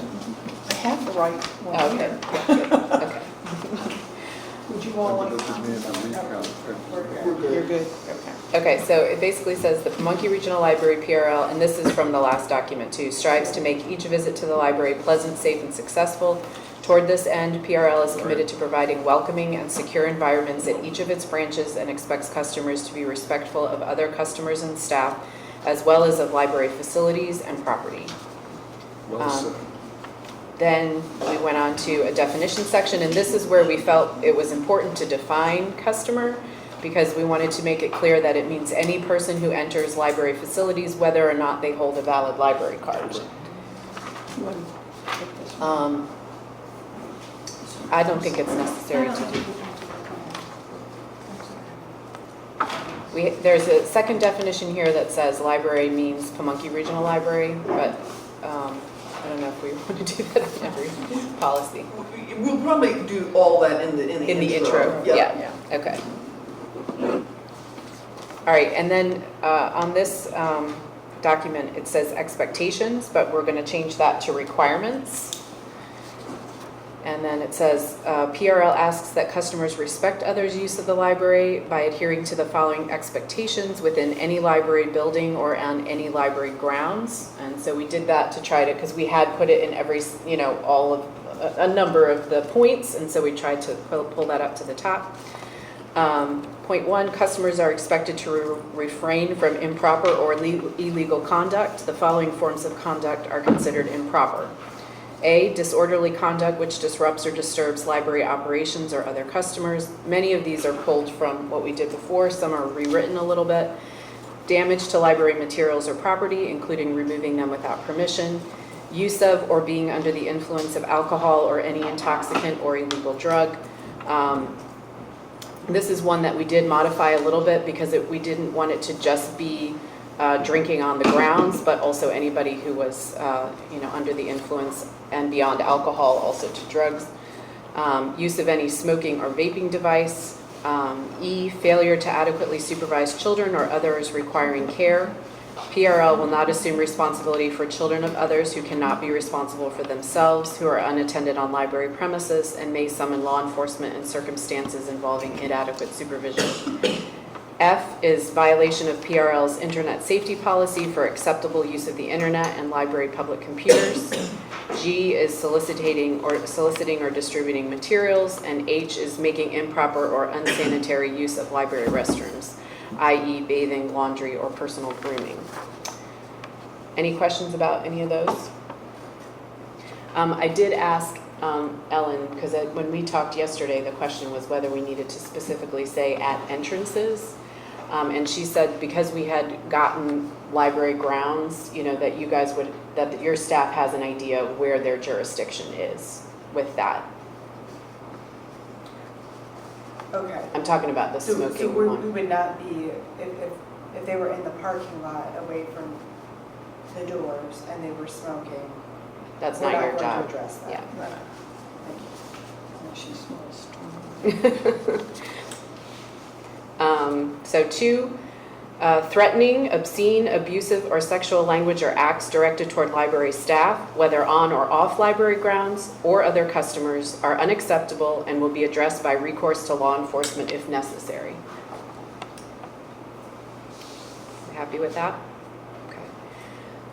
I have the right one. Okay, here. good, okay. Would you all like Does to it need to be counted? You're good, okay. Okay, so it basically says the Pamunkey Regional Library PRL, and this is from the last document too, strives to make each visit to the library pleasant, safe, and successful. Toward this end, PRL is committed to providing welcoming and secure environments at each of its branches and expects customers to be respectful of other customers and staff, as well as of library facilities and property. Well said. Then we went on to a definition section, and this is where we felt it was important to define customer, because we wanted to make it clear that it means any person who enters library facilities, whether or not they hold a valid library card. You want to take this one? I don't think it's necessary to do. There's a second definition here that says library means Pamunkey Regional Library, but I don't know if we want to do that in every policy. We'll probably do all that in the intro. Yeah, okay. All right, and then on this document, it says expectations, but we're going to change that to requirements. And then it says, PRL asks that customers respect others' use of the library by adhering to the following expectations within any library building or on any library grounds. And so we did that to try to, because we had put it in every, all of, a number of the points, and so we tried to pull that up to the top. Point 1, customers are expected to refrain from improper or illegal conduct. The following forms of conduct are considered improper. A, disorderly conduct which disrupts or disturbs library operations or other customers. Many of these are pulled from what we did before. Some are rewritten a little bit. Damage to library materials or property, including removing them without permission. Use of or being under the influence of alcohol or any intoxicant or illegal drug. This is one that we did modify a little bit because we didn't want it to just be drinking on the grounds, but also anybody who was, under the influence and beyond alcohol, also to drugs. Use of any smoking or vaping device. E, failure to adequately supervise children or others requiring care. PRL will not assume responsibility for children of others who cannot be responsible for themselves, who are unattended on library premises, and may summon law enforcement in circumstances involving inadequate supervision. F is violation of PRL's internet safety policy for acceptable use of the internet and library public computers. G is soliciting or distributing materials, and H is making improper or unsanitary use of library restrooms, i.e. bathing, laundry, or personal grooming. Any questions about any of those? I did ask Ellen, because when we talked yesterday, the question was whether we needed to specifically say at entrances. And she said because we had gotten library grounds, that you guys that your staff has an idea where their jurisdiction is with that. Okay. I'm talking about the So smoking we one. would not be, if they were in the parking lot away from the doors and they were smoking, That's we're not your going to job. address that. Yeah. Right. Thank you. She smells strong. So 2, threatening, obscene, abusive, or sexual language or acts directed toward library staff, whether on or off library grounds or other customers, are unacceptable and will be addressed by recourse to law enforcement if necessary. Happy with that? Okay.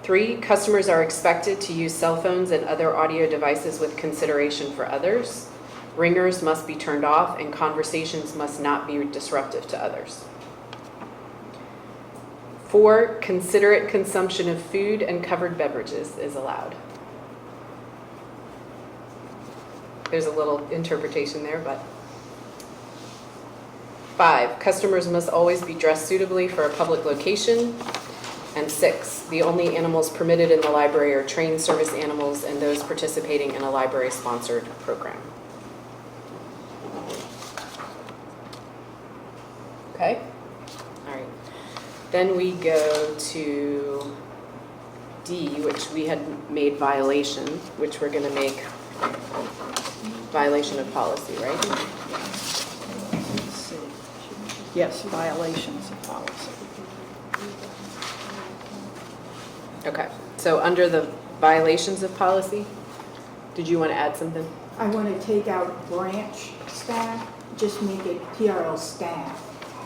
3, customers are expected to use cell phones and other audio devices with consideration for others. Ringers must be turned off and conversations must not be disruptive to others. 4, considerate consumption of food and covered beverages is allowed. there's a little interpretation there, but. 5, customers must always be dressed suitably for a public location. And 6, the only animals permitted in the library are trained service animals and those participating in a library-sponsored program. Okay? All right. Then we go to D, which we had made violation, which we're going to make violation of policy, right? Let's see. Yes, violations of policy. Okay, so under the violations of policy, did you want to add something? I want to take out branch staff, just make it PRL staff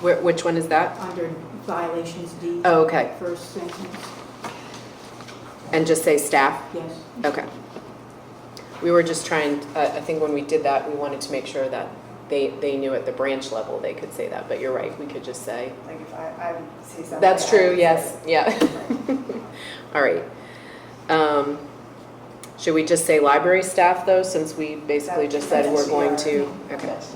Which one is that? under violations D. Oh, okay, First sentence, and just say staff? yes. Okay. We were just trying, I think when we did that, we wanted to make sure that they knew at the branch level they could say that, but you're right, we could just say. Like if I see something. That's I true, would yes, say- yeah. All right. Should we just say library staff though, since we basically just said we're going to? Okay. Yes.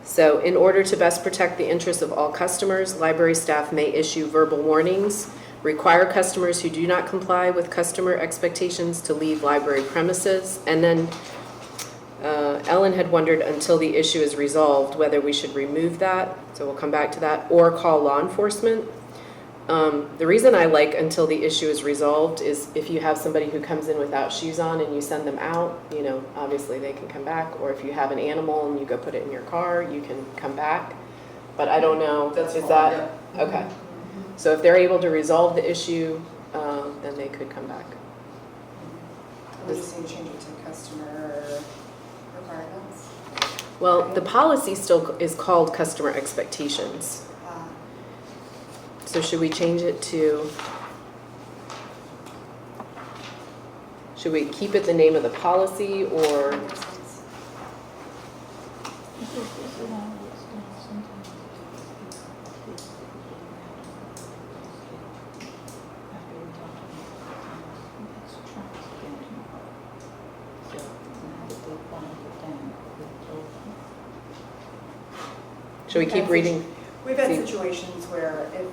So in order to best protect the interests of all customers, library staff may issue verbal warnings, require customers who do not comply with customer expectations to leave library premises, and then Ellen had wondered until the issue is resolved whether we should remove that, so we'll come back to that, or call law enforcement. The reason I like until the issue is resolved is if you have somebody who comes in without shoes on and you send them out, you know, obviously they can come back, or if you have an animal and you go put it in your car, you can come back. But I don't know, That's is fine, that, okay. So if they're able to resolve the issue, then they could come back. We just need to change it to customer requirements. Well, the policy still is called customer expectations. So should we change it to, should we keep it the name of the policy, or? Should we keep reading? We've had See. situations where if,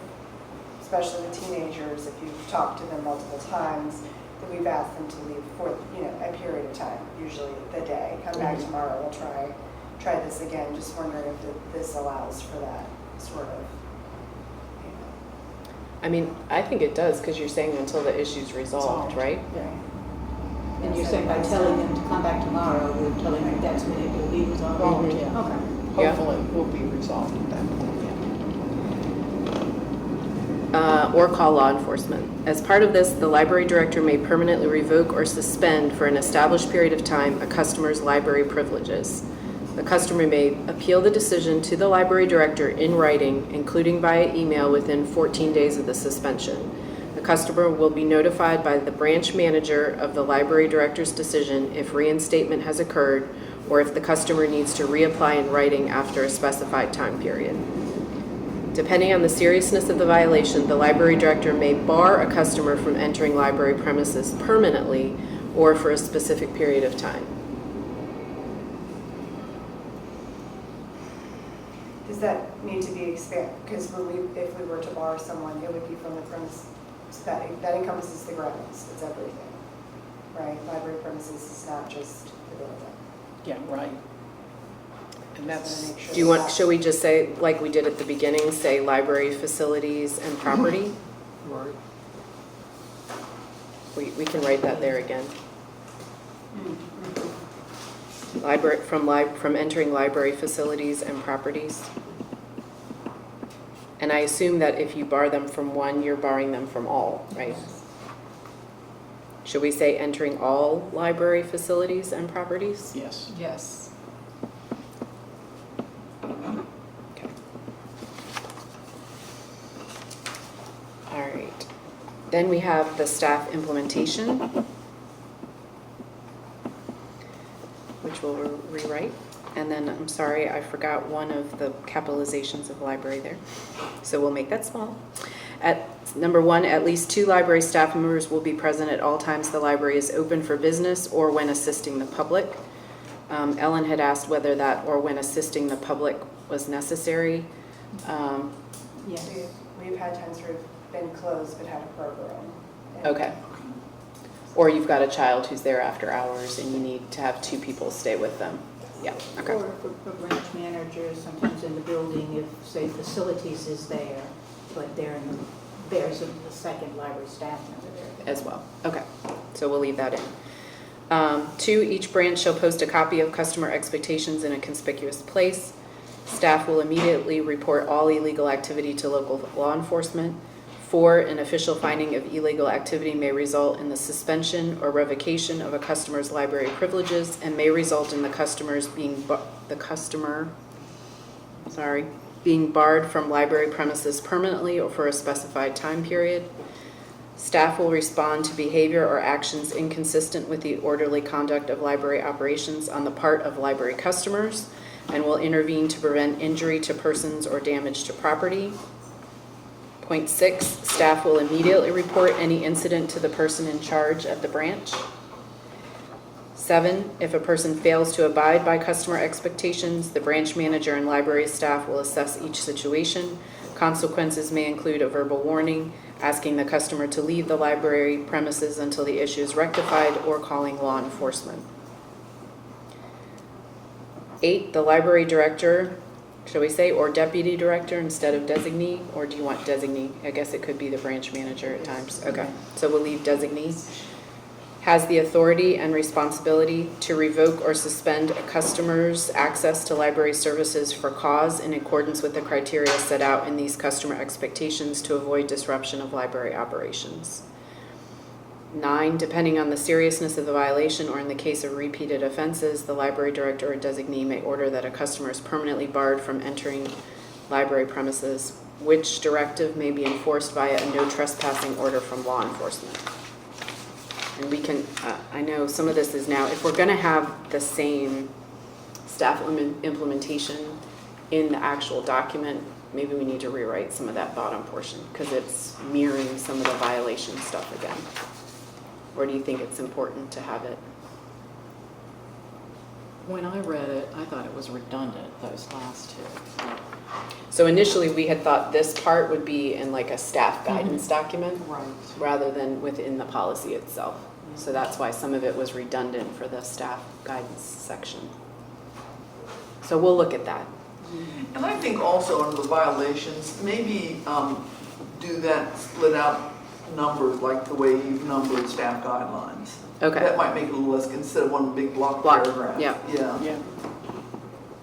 especially with teenagers, if you've talked to them multiple times, that we've asked them to leave for, you know, a period of time, usually the day. Come back tomorrow, we'll try this again. Just wondering if this allows for that sort of, you know. I mean, I think it does, because you're saying until the issue's resolved, right? And you're saying by telling them to come back tomorrow, we're telling them that's when it will be resolved? Mhm. Yeah. Okay. Yeah. Hopefully it will be resolved at that point. Or call law enforcement. As part of this, the library director may permanently revoke or suspend for an established period of time a customer's library privileges. The customer may appeal the decision to the library director in writing, including via email within 14 days of the suspension. The customer will be notified by the branch manager of the library director's decision if reinstatement has occurred or if the customer needs to reapply in writing after a specified time period. Depending on the seriousness of the violation, the library director may bar a customer from entering library premises permanently or for a specific period of time. Does that need to be expanded? Because if we were to bar someone, it would be from the premise, that encompasses the grounds, it's everything, right? Library premises is not just the building. Yeah, right. And Just that's, wanna make sure Do you want, that- should we just say, like we did at the beginning, say library facilities and property? Right. We can write that there again. Library, from entering library facilities and properties. And I assume that if you bar them from one, you're barring them from all, right? Should we say entering all library facilities and properties? yes. Yes. Okay. All right. Then we have the staff implementation, which we'll rewrite. And then, I'm sorry, I forgot one of the capitalizations of library there. So we'll make that small. At number 1, at least 2 library staff members will be present at all times the library is open for business or when assisting the public. Ellen had asked whether that or when assisting the public was necessary. Yes. We've had times where we've been closed but had a program. And Okay. Or you've got a child who's there after hours and you need to have 2 people stay with them. Yeah, okay. Or for branch managers, sometimes in the building, if, say, facilities is there, but there's a second library staff member there. As well. Okay, so we'll leave that in. 2, each branch shall post a copy of customer expectations in a conspicuous place. Staff will immediately report all illegal activity to local law enforcement. 4, an official finding of illegal activity may result in the suspension or revocation of a customer's library privileges and may result in the being barred from library premises permanently or for a specified time period. Staff will respond to behavior or actions inconsistent with the orderly conduct of library operations on the part of library customers and will intervene to prevent injury to persons or damage to property. Point 6, staff will immediately report any incident to the person in charge of the branch. 7, if a person fails to abide by customer expectations, the branch manager and library staff will assess each situation. Consequences may include a verbal warning, asking the customer to leave the library premises until the issue is rectified, or calling law enforcement. 8, the library director, shall we say, or deputy director instead of designee, or do you want designee? I guess it could be the branch manager at times. Okay, so we'll leave designee. Has the authority and responsibility to revoke or suspend a customer's access to library services for cause in accordance with the criteria set out in these customer expectations to avoid disruption of library operations. 9, depending on the seriousness of the violation or in the case of repeated offenses, the library director or designee may order that a customer is permanently barred from entering library premises, which directive may be enforced via a no trespassing order from law enforcement. And we can, I know some of this is now, if we're going to have the same staff implementation in the actual document, maybe we need to rewrite some of that bottom portion because it's mirroring some of the violation stuff again. Or do you think it's important to have it? When I read it, I thought it was redundant, those last 2. So initially we had thought this part would be in like a staff guidance document Right. rather than within the policy itself. So that's why some of it was redundant for the staff guidance section. So we'll look at that. And I think also under the violations, maybe do that split out numbers like the way you've numbered staff guidelines. Okay. That might make it a little less, instead of one big block Block, paragraph. yeah. Yeah.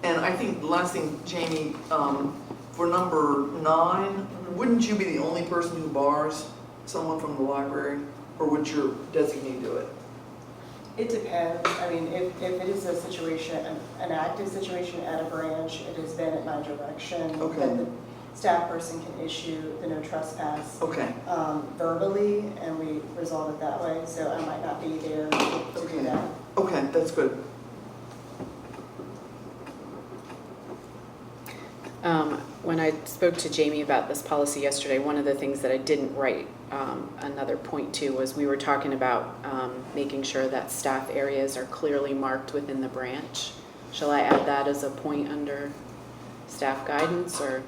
And I think the last thing, Jamie, for number 9, wouldn't you be the only person who bars someone from the library? Or would your designee do it? It depends. I mean, if it is a situation, an active situation at a branch, it has been at my direction. Okay. That the staff person can issue the no trespass Okay. verbally, and we resolve it that way. So I might not be there to do that. Okay, that's good. When I spoke to Jamie about this policy yesterday, one of the things that I didn't write another point to was we were talking about making sure that staff areas are clearly marked within the branch. Shall I add that as a point under staff guidance, or?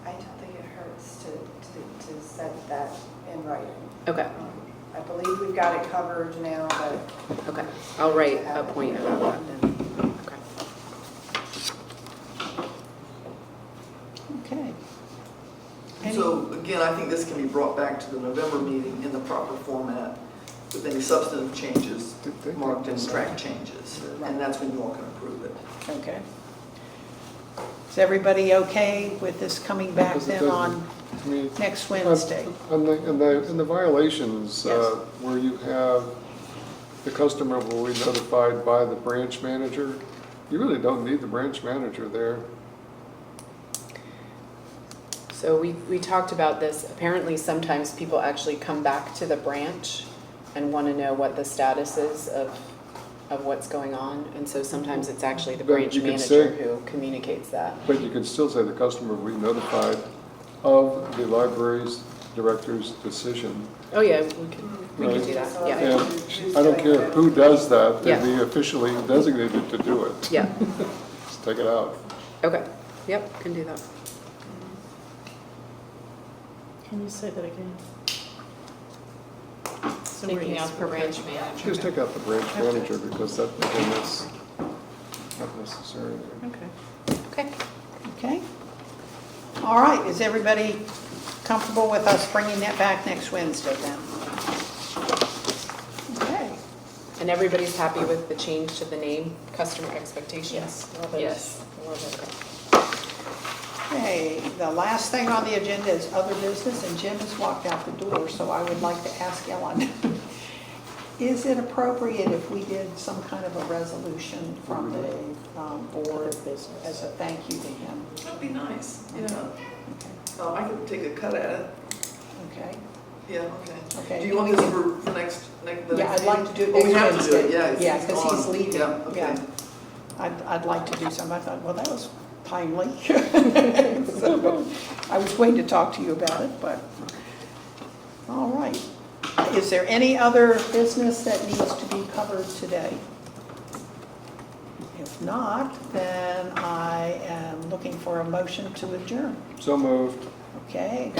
I don't think it hurts to set that in writing. Okay, I believe we've got it covered now, but okay. I'll write a point about that then. Okay. Okay. So again, I think this can be brought back to the November meeting in the proper format with any substantive changes marked in track changes. And that's when you all can approve it. Okay. Is everybody okay with this coming back then on I mean, next Wednesday? In the violations, Yes. where you have the customer will be notified by the branch manager, you really don't need the branch manager there. So we talked about this. Apparently, sometimes people actually come back to the branch and want to know what the status is of what's going on. And so sometimes it's actually the But branch you could manager say- who communicates that. But you can still say the customer will be notified of the library's director's decision. Oh, yeah, we can do that, yeah. And I don't care who does that, Yeah. they'd be officially designated to do it. Yeah, Just take it out. okay, yep, can do that. Can you say that again? Taking out the branch manager. Just take out the branch manager because that, again, that's not necessary. Okay. Okay. Okay? All right, is everybody comfortable with us bringing that back next Wednesday then? Okay. And everybody's happy with the change to the name, customer expectations? Yes, love it. Yes. Love it. Okay, the last thing on the agenda is other business, and Jim has walked out the door, so I would like to ask Ellen, is it appropriate if we did some kind of a resolution from the board as a thank you to him? That'd be nice, yeah. Okay. I could take a cut at it. Okay. Yeah, okay. Okay. Do you want this for next, the next Yeah, I'd like to do it Oh, we next have to do it, Wednesday. yeah. Yeah, because he's gone. leaving. Yeah, okay. Yeah. I'd like to do some. I thought, well, that was timely. So, I was waiting to talk to you about it, but, all right. Is there any other business that needs to be covered today? If not, then I am looking for a motion to adjourn. So moved. Okay,